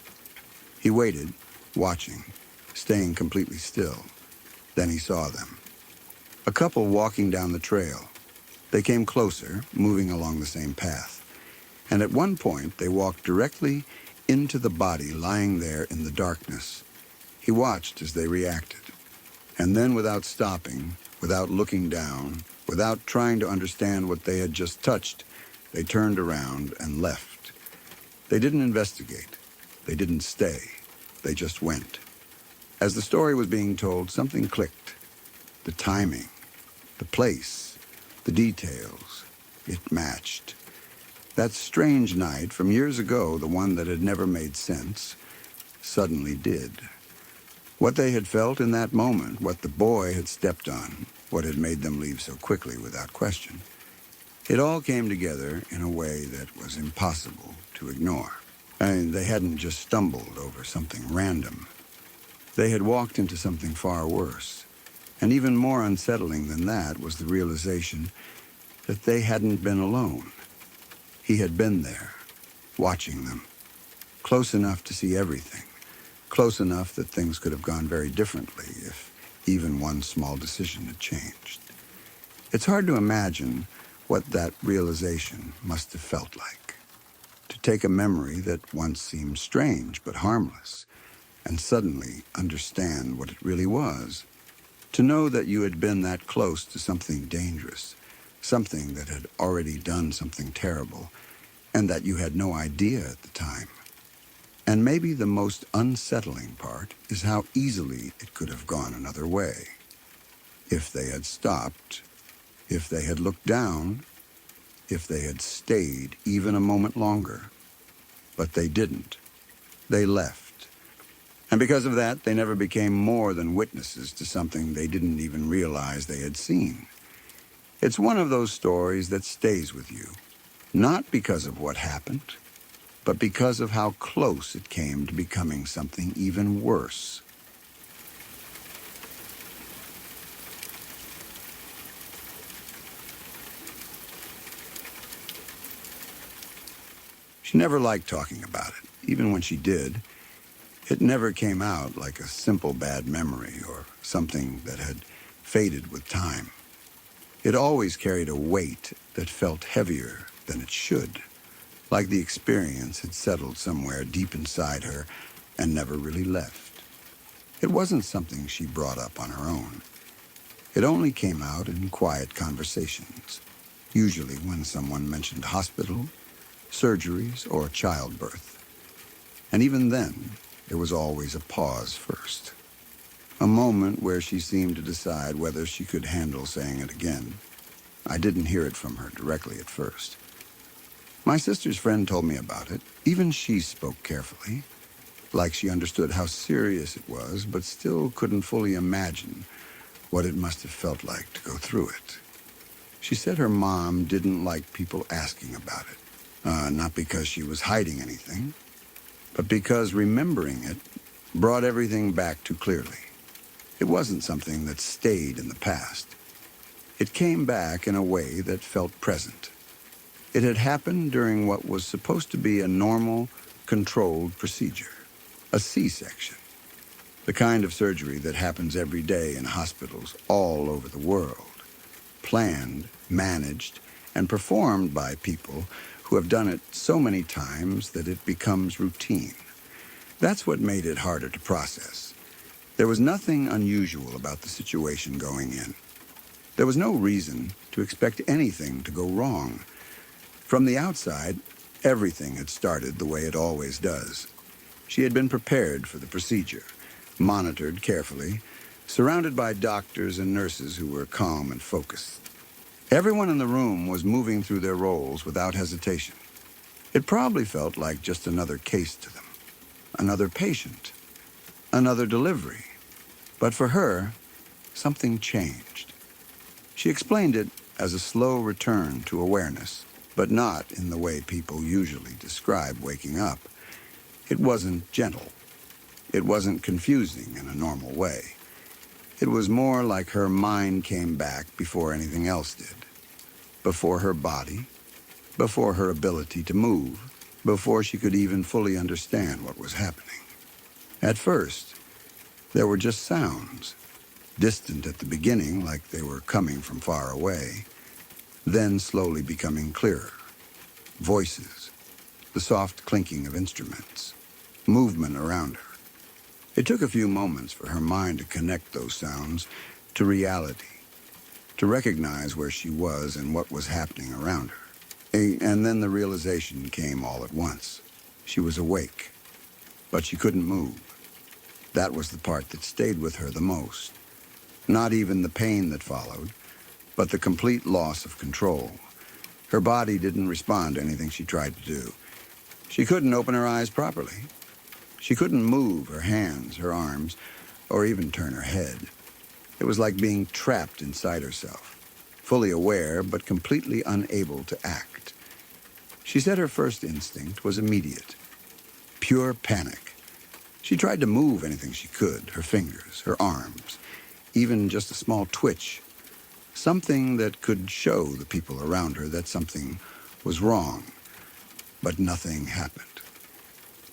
He waited, watching, staying completely still. Then he saw them. A couple walking down the trail. They came closer, moving along the same path. And at one point, they walked directly into the body lying there in the darkness. He watched as they reacted. And then, without stopping, without looking down, without trying to understand what they had just touched, they turned around and left. They didn't investigate. They didn't stay. They just went. As the story was being told, something clicked. The timing, the place, the details. It matched. That strange night from years ago, the one that had never made sense, suddenly did. What they had felt in that moment, what the boy had stepped on, what had made them leave so quickly without question, it all came together in a way that was impossible to ignore. And they hadn't just stumbled over something random. They had walked into something far worse. And even more unsettling than that was the realization that they hadn't been alone. He had been there, watching them, close enough to see everything, close enough that things could have gone very differently if even one small decision had changed. It's hard to imagine what that realization must have felt like. To take a memory that once seemed strange but harmless, and suddenly understand what it really was. To know that you had been that close to something dangerous, something that had already done something terrible, and that you had no idea at the time. And maybe the most unsettling part is how easily it could have gone another way. If they had stopped, if they had looked down, if they had stayed even a moment longer. But they didn't. They left. And because of that, they never became more than witnesses to something they didn't even realize they had seen. It's one of those stories that stays with you, not because of what happened, but because of how close it came to becoming something even worse. She never liked talking about it. Even when she did, it never came out like a simple bad memory or something that had faded with time. It always carried a weight that felt heavier than it should, like the experience had settled somewhere deep inside her and never really left. It wasn't something she brought up on her own. It only came out in quiet conversations, usually when someone mentioned hospital, surgeries, or childbirth. And even then, there was always a pause first. A moment where she seemed to decide whether she could handle saying it again. I didn't hear it from her directly at first. My sister's friend told me about it. Even she spoke carefully, like she understood how serious it was, but still couldn't fully imagine what it must have felt like to go through it. She said her mom didn't like people asking about it. Not because she was hiding anything, but because remembering it brought everything back too clearly. It wasn't something that stayed in the past. It came back in a way that felt present. It had happened during what was supposed to be a normal, controlled procedure, a C-section, the kind of surgery that happens every day in hospitals all over the world, planned, managed, and performed by people who have done it so many times that it becomes routine. That's what made it harder to process. There was nothing unusual about the situation going in. There was no reason to expect anything to go wrong. From the outside, everything had started the way it always does. She had been prepared for the procedure, monitored carefully, surrounded by doctors and nurses who were calm and focused. Everyone in the room was moving through their roles without hesitation. It probably felt like just another case to them, another patient, another delivery. But for her, something changed. She explained it as a slow return to awareness, but not in the way people usually describe waking up. It wasn't gentle. It wasn't confusing in a normal way. It was more like her mind came back before anything else did. Before her body, before her ability to move, before she could even fully understand what was happening. At first, there were just sounds, distant at the beginning like they were coming from far away, then slowly becoming clearer. Voices, the soft clinking of instruments, movement around her. It took a few moments for her mind to connect those sounds to reality, to recognize where she was and what was happening around her. And then the realization came all at once. She was awake, but she couldn't move. That was the part that stayed with her the most. Not even the pain that followed, but the complete loss of control. Her body didn't respond to anything she tried to do. She couldn't open her eyes properly. She couldn't move her hands, her arms, or even turn her head. It was like being trapped inside herself, fully aware but completely unable to act. She said her first instinct was immediate, pure panic. She tried to move anything she could, her fingers, her arms, even just a small twitch, something that could show the people around her that something was wrong, but nothing happened.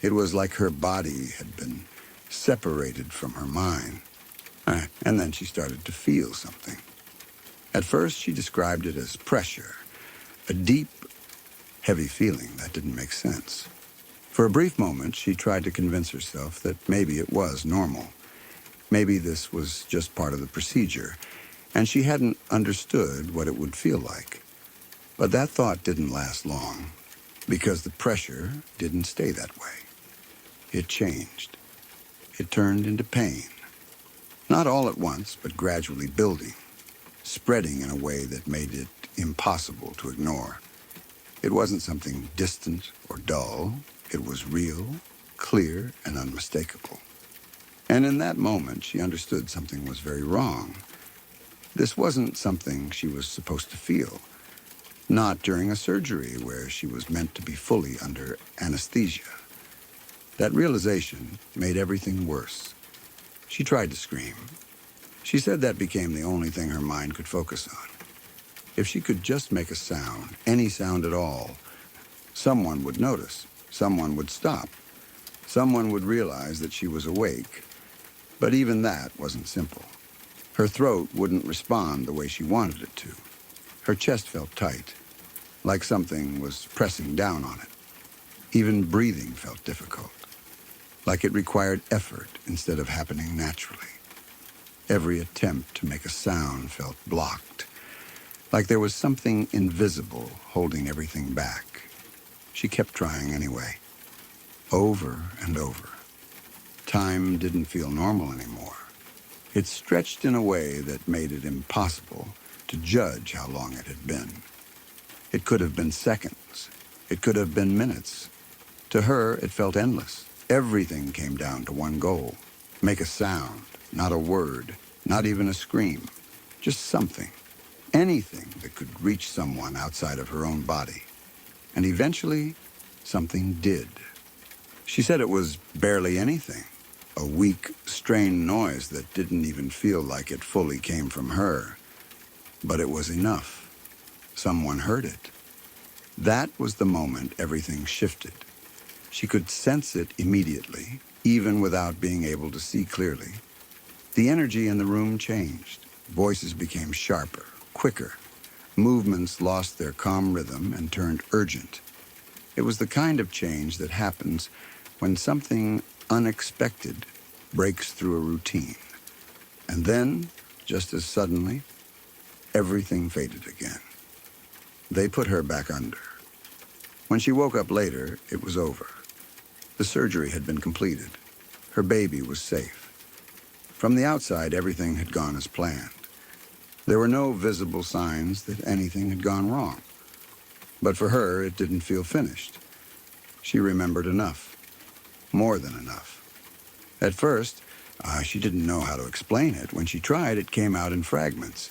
It was like her body had been separated from her mind. And then she started to feel something. At first, she described it as pressure, a deep, heavy feeling that didn't make sense. For a brief moment, she tried to convince herself that maybe it was normal. Maybe this was just part of the procedure, and she hadn't understood what it would feel like. But that thought didn't last long, because the pressure didn't stay that way. It changed. It turned into pain. Not all at once, but gradually building, spreading in a way that made it impossible to ignore. It wasn't something distant or dull. It was real, clear, and unmistakable. And in that moment, she understood something was very wrong. This wasn't something she was supposed to feel. Not during a surgery where she was meant to be fully under anesthesia. That realization made everything worse. She tried to scream. She said that became the only thing her mind could focus on. If she could just make a sound, any sound at all, someone would notice, someone would stop, someone would realize that she was awake. But even that wasn't simple. Her throat wouldn't respond the way she wanted it to. Her chest felt tight, like something was pressing down on it. Even breathing felt difficult, like it required effort instead of happening naturally. Every attempt to make a sound felt blocked, like there was something invisible holding everything back. She kept trying anyway, over and over. Time didn't feel normal anymore. It stretched in a way that made it impossible to judge how long it had been. It could have been seconds. It could have been minutes. To her, it felt endless. Everything came down to one goal. Make a sound, not a word, not even a scream. Just something. Anything that could reach someone outside of her own body. And eventually, something did. She said it was barely anything. A weak, strained noise that didn't even feel like it fully came from her. But it was enough. Someone heard it. That was the moment everything shifted. She could sense it immediately, even without being able to see clearly. The energy in the room changed. Voices became sharper, quicker. Movements lost their calm rhythm and turned urgent. It was the kind of change that happens when something unexpected breaks through a routine. And then, just as suddenly, everything faded again. They put her back under. When she woke up later, it was over. The surgery had been completed. Her baby was safe. From the outside, everything had gone as planned. There were no visible signs that anything had gone wrong. But for her, it didn't feel finished. She remembered enough. More than enough. At first, she didn't know how to explain it. When she tried, it came out in fragments.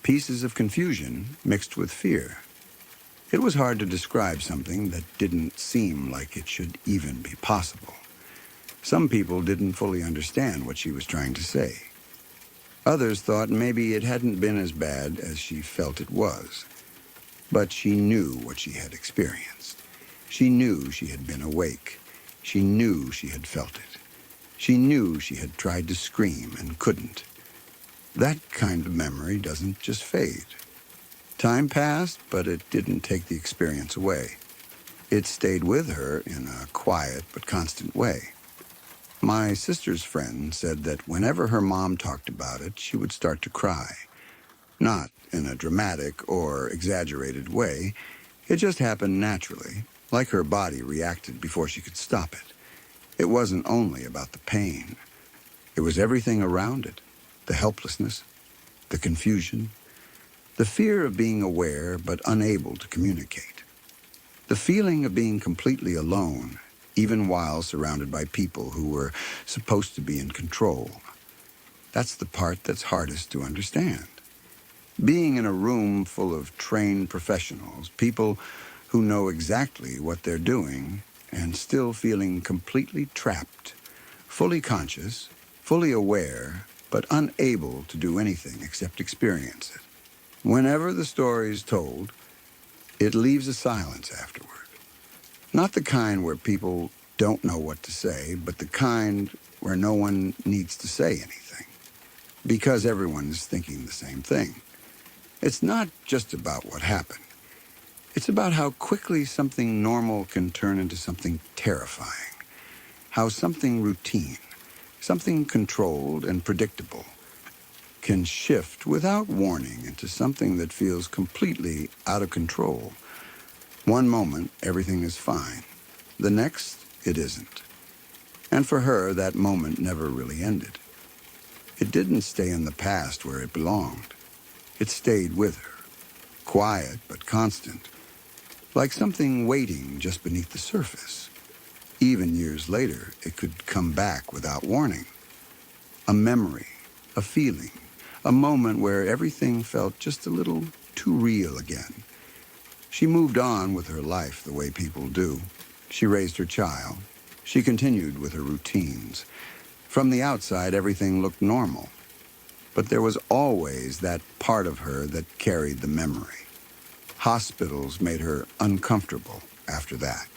Pieces of confusion mixed with fear. It was hard to describe something that didn't seem like it should even be possible. Some people didn't fully understand what she was trying to say. Others thought maybe it hadn't been as bad as she felt it was. But she knew what she had experienced. She knew she had been awake. She knew she had felt it. She knew she had tried to scream and couldn't. That kind of memory doesn't just fade. Time passed, but it didn't take the experience away. It stayed with her in a quiet but constant way. My sister's friend said that whenever her mom talked about it, she would start to cry. Not in a dramatic or exaggerated way. It just happened naturally, like her body reacted before she could stop it. It wasn't only about the pain. It was everything around it. The helplessness, the confusion, the fear of being aware but unable to communicate. The feeling of being completely alone, even while surrounded by people who were supposed to be in control. That's the part that's hardest to understand. Being in a room full of trained professionals, people who know exactly what they're doing, and still feeling completely trapped, fully conscious, fully aware, but unable to do anything except experience it. Whenever the story's told, it leaves a silence afterward. Not the kind where people don't know what to say, but the kind where no one needs to say anything, because everyone is thinking the same thing. It's not just about what happened. It's about how quickly something normal can turn into something terrifying. How something routine, something controlled and predictable, can shift without warning into something that feels completely out of control. One moment, everything is fine. The next, it isn't. And for her, that moment never really ended. It didn't stay in the past where it belonged. It stayed with her, quiet but constant, like something waiting just beneath the surface. Even years later, it could come back without warning. A memory, a feeling, a moment where everything felt just a little too real again. She moved on with her life the way people do. She raised her child. She continued with her routines. From the outside, everything looked normal. But there was always that part of her that carried the memory. Hospitals made her uncomfortable after that.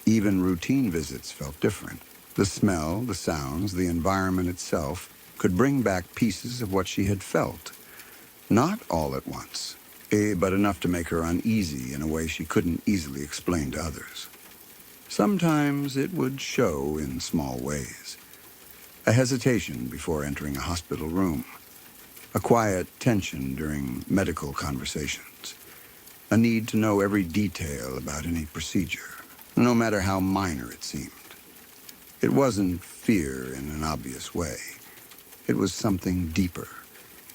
Even routine visits felt different. The smell, the sounds, the environment itself could bring back pieces of what she had felt. Not all at once, but enough to make her uneasy in a way she couldn't easily explain to others. Sometimes it would show in small ways. A hesitation before entering a hospital room. A quiet tension during medical conversations. A need to know every detail about any procedure, no matter how minor it seemed. It wasn't fear in an obvious way. It was something deeper,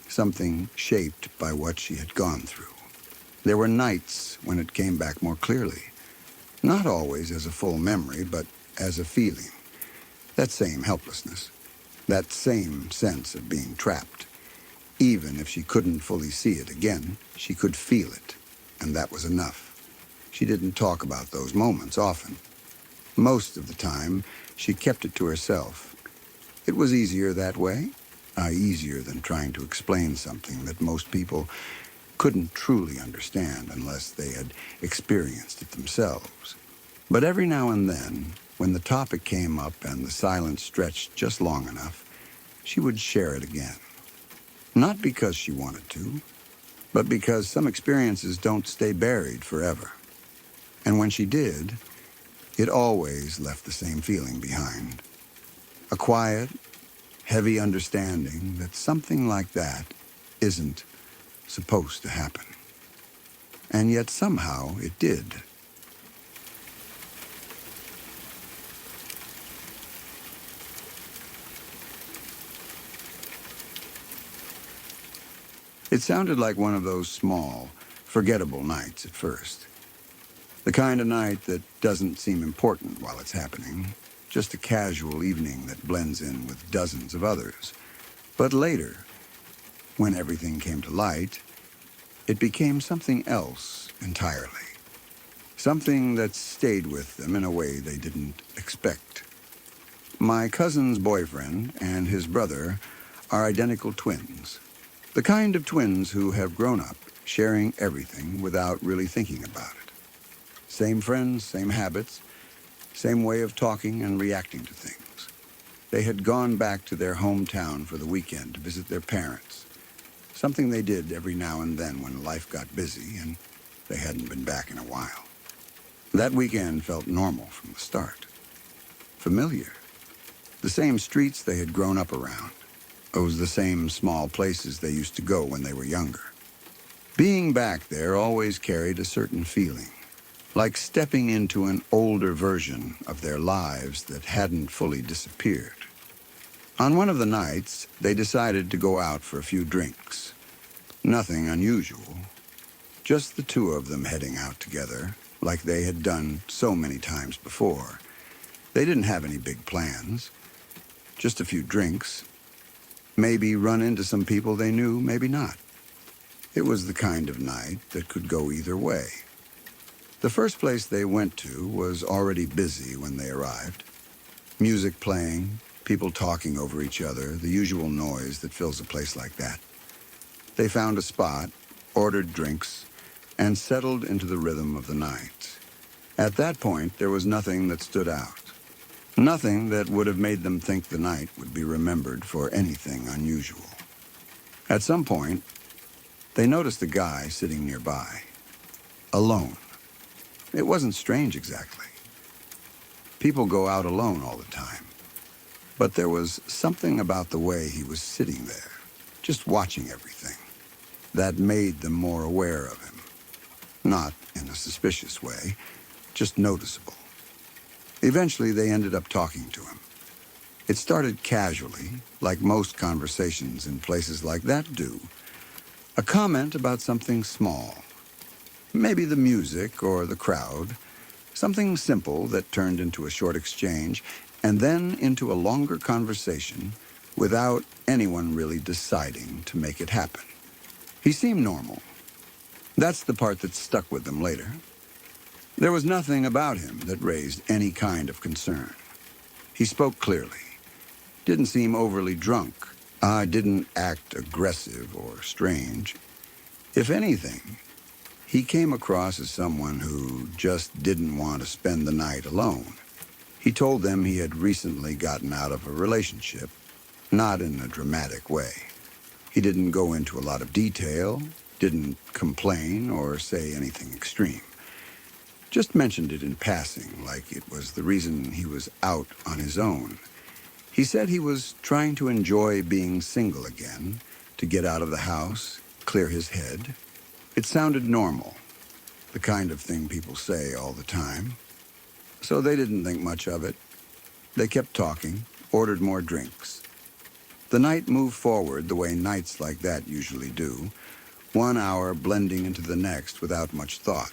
something shaped by what she had gone through. There were nights when it came back more clearly, not always as a full memory, but as a feeling. That same helplessness, that same sense of being trapped. Even if she couldn't fully see it again, she could feel it, and that was enough. She didn't talk about those moments often. Most of the time, she kept it to herself. It was easier that way, easier than trying to explain something that most people couldn't truly understand unless they had experienced it themselves. But every now and then, when the topic came up and the silence stretched just long enough, she would share it again. Not because she wanted to, but because some experiences don't stay buried forever. And when she did, it always left the same feeling behind. A quiet, heavy understanding that something like that isn't supposed to happen. And yet somehow it did. It sounded like one of those small, forgettable nights at first. The kind of night that doesn't seem important while it's happening, just a casual evening that blends in with dozens of others. But later, when everything came to light, it became something else entirely. Something that stayed with them in a way they didn't expect. My cousin's boyfriend and his brother are identical twins. The kind of twins who have grown up sharing everything without really thinking about it. Same friends, same habits, same way of talking and reacting to things. They had gone back to their hometown for the weekend to visit their parents, something they did every now and then when life got busy and they hadn't been back in a while. That weekend felt normal from the start. Familiar. The same streets they had grown up around. Those the same small places they used to go when they were younger. Being back there always carried a certain feeling, like stepping into an older version of their lives that hadn't fully disappeared. On one of the nights, they decided to go out for a few drinks. Nothing unusual. Just the two of them heading out together, like they had done so many times before. They didn't have any big plans. Just a few drinks. Maybe run into some people they knew, maybe not. It was the kind of night that could go either way. The first place they went to was already busy when they arrived. Music playing, people talking over each other, the usual noise that fills a place like that. They found a spot, ordered drinks, and settled into the rhythm of the night. At that point, there was nothing that stood out. Nothing that would have made them think the night would be remembered for anything unusual. At some point, they noticed a guy sitting nearby, alone. It wasn't strange exactly. People go out alone all the time. But there was something about the way he was sitting there, just watching everything, that made them more aware of him. Not in a suspicious way, just noticeable. Eventually, they ended up talking to him. It started casually, like most conversations in places like that do. A comment about something small. Maybe the music or the crowd. Something simple that turned into a short exchange and then into a longer conversation without anyone really deciding to make it happen. He seemed normal. That's the part that stuck with them later. There was nothing about him that raised any kind of concern. He spoke clearly. Didn't seem overly drunk. Didn't act aggressive or strange. If anything, he came across as someone who just didn't want to spend the night alone. He told them he had recently gotten out of a relationship, not in a dramatic way. He didn't go into a lot of detail, didn't complain or say anything extreme. Just mentioned it in passing, like it was the reason he was out on his own. He said he was trying to enjoy being single again, to get out of the house, clear his head. It sounded normal, the kind of thing people say all the time. So they didn't think much of it. They kept talking, ordered more drinks. The night moved forward the way nights like that usually do, 1 hour blending into the next without much thought.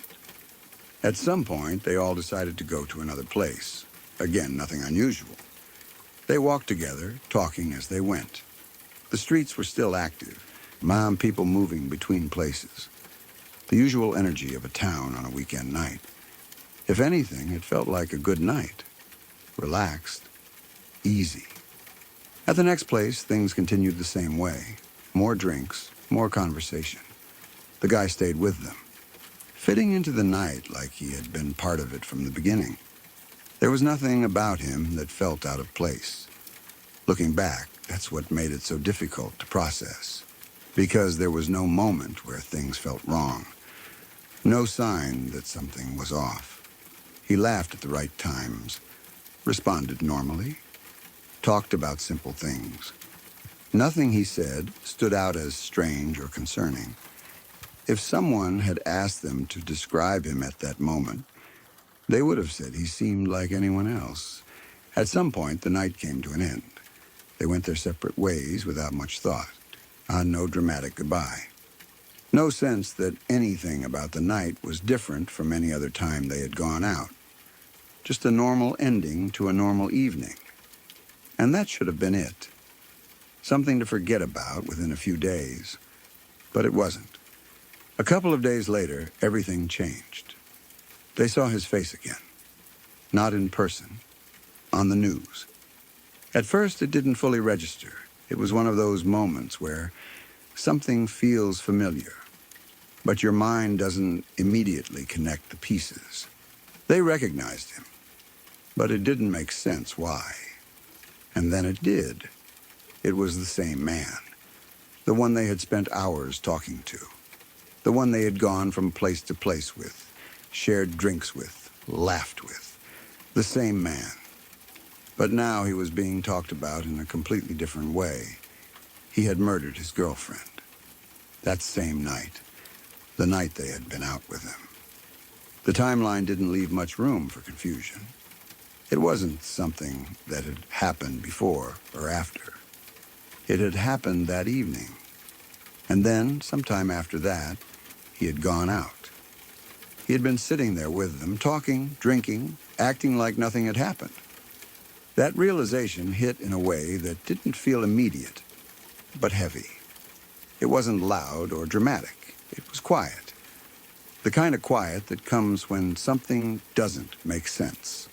At some point, they all decided to go to another place. Again, nothing unusual. They walked together, talking as they went. The streets were still active, people moving between places. The usual energy of a town on a weekend night. If anything, it felt like a good night. Relaxed. Easy. At the next place, things continued the same way. More drinks, more conversation. The guy stayed with them, fitting into the night like he had been part of it from the beginning. There was nothing about him that felt out of place. Looking back, that's what made it so difficult to process, because there was no moment where things felt wrong. No sign that something was off. He laughed at the right times, responded normally, talked about simple things. Nothing he said stood out as strange or concerning. If someone had asked them to describe him at that moment, they would have said he seemed like anyone else. At some point, the night came to an end. They went their separate ways without much thought. No dramatic goodbye. No sense that anything about the night was different from any other time they had gone out. Just a normal ending to a normal evening. And that should have been it. Something to forget about within a few days. But it wasn't. A couple of days later, everything changed. They saw his face again. Not in person. On the news. At first, it didn't fully register. It was one of those moments where something feels familiar, but your mind doesn't immediately connect the pieces. They recognized him, but it didn't make sense why. And then it did. It was the same man, the one they had spent hours talking to, the one they had gone from place to place with, shared drinks with, laughed with, the same man. But now he was being talked about in a completely different way. He had murdered his girlfriend. That same night, the night they had been out with him. The timeline didn't leave much room for confusion. It wasn't something that had happened before or after. It had happened that evening. And then, sometime after that, he had gone out. He had been sitting there with them, talking, drinking, acting like nothing had happened. That realization hit in a way that didn't feel immediate, but heavy. It wasn't loud or dramatic. It was quiet. The kind of quiet that comes when something doesn't make sense.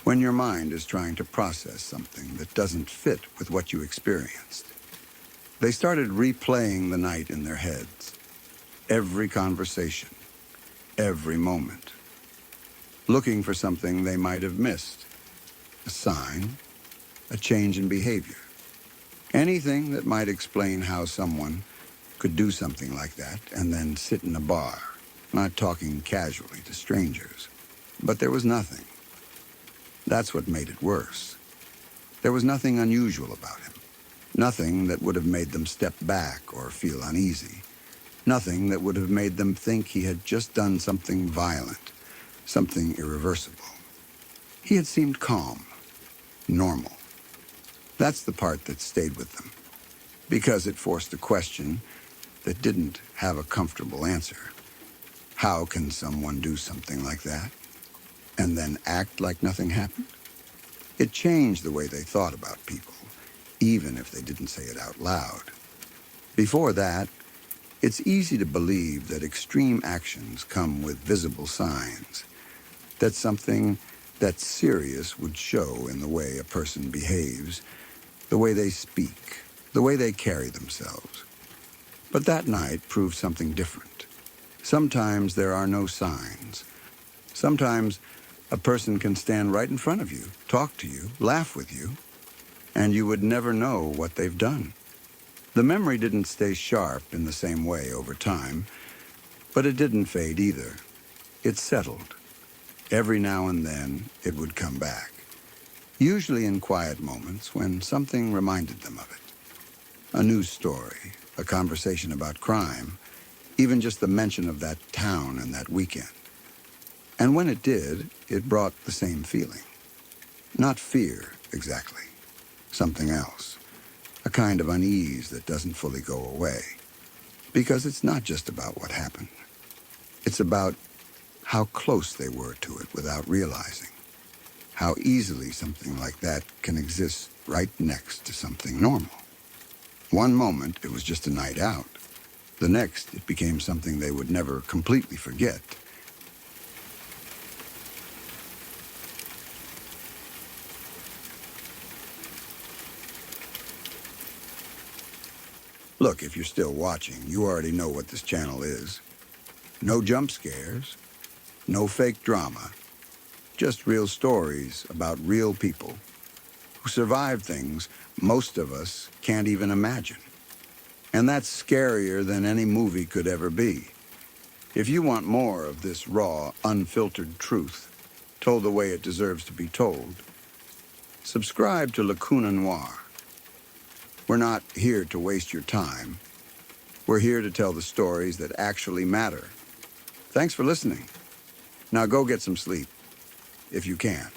When your mind is trying to process something that doesn't fit with what you experienced. They started replaying the night in their heads. Every conversation, every moment. Looking for something they might have missed. A sign, a change in behavior. Anything that might explain how someone could do something like that and then sit in a bar, not talking casually to strangers. But there was nothing. That's what made it worse. There was nothing unusual about him. Nothing that would have made them step back or feel uneasy. Nothing that would have made them think he had just done something violent, something irreversible. He had seemed calm, normal. That's the part that stayed with them, because it forced a question that didn't have a comfortable answer. How can someone do something like that and then act like nothing happened? It changed the way they thought about people, even if they didn't say it out loud. Before that, it's easy to believe that extreme actions come with visible signs, that something that's serious would show in the way a person behaves, the way they speak, the way they carry themselves. But that night proved something different. Sometimes there are no signs. Sometimes a person can stand right in front of you, talk to you, laugh with you, and you would never know what they've done. The memory didn't stay sharp in the same way over time, but it didn't fade either. It settled. Every now and then, it would come back. Usually in quiet moments when something reminded them of it. A news story, a conversation about crime, even just the mention of that town and that weekend. And when it did, it brought the same feeling. Not fear, exactly. Something else. A kind of unease that doesn't fully go away. Because it's not just about what happened. It's about how close they were to it without realizing. How easily something like that can exist right next to something normal. One moment, it was just a night out. The next, it became something they would never completely forget. Look, if you're still watching, you already know what this channel is. No jump scares, no fake drama, just real stories about real people who survived things most of us can't even imagine. And that's scarier than any movie could ever be. If you want more of this raw, unfiltered truth, told the way it deserves to be told, subscribe to Lacuna Noir. We're not here to waste your time. We're here to tell the stories that actually matter. Thanks for listening. Now go get some sleep, if you can.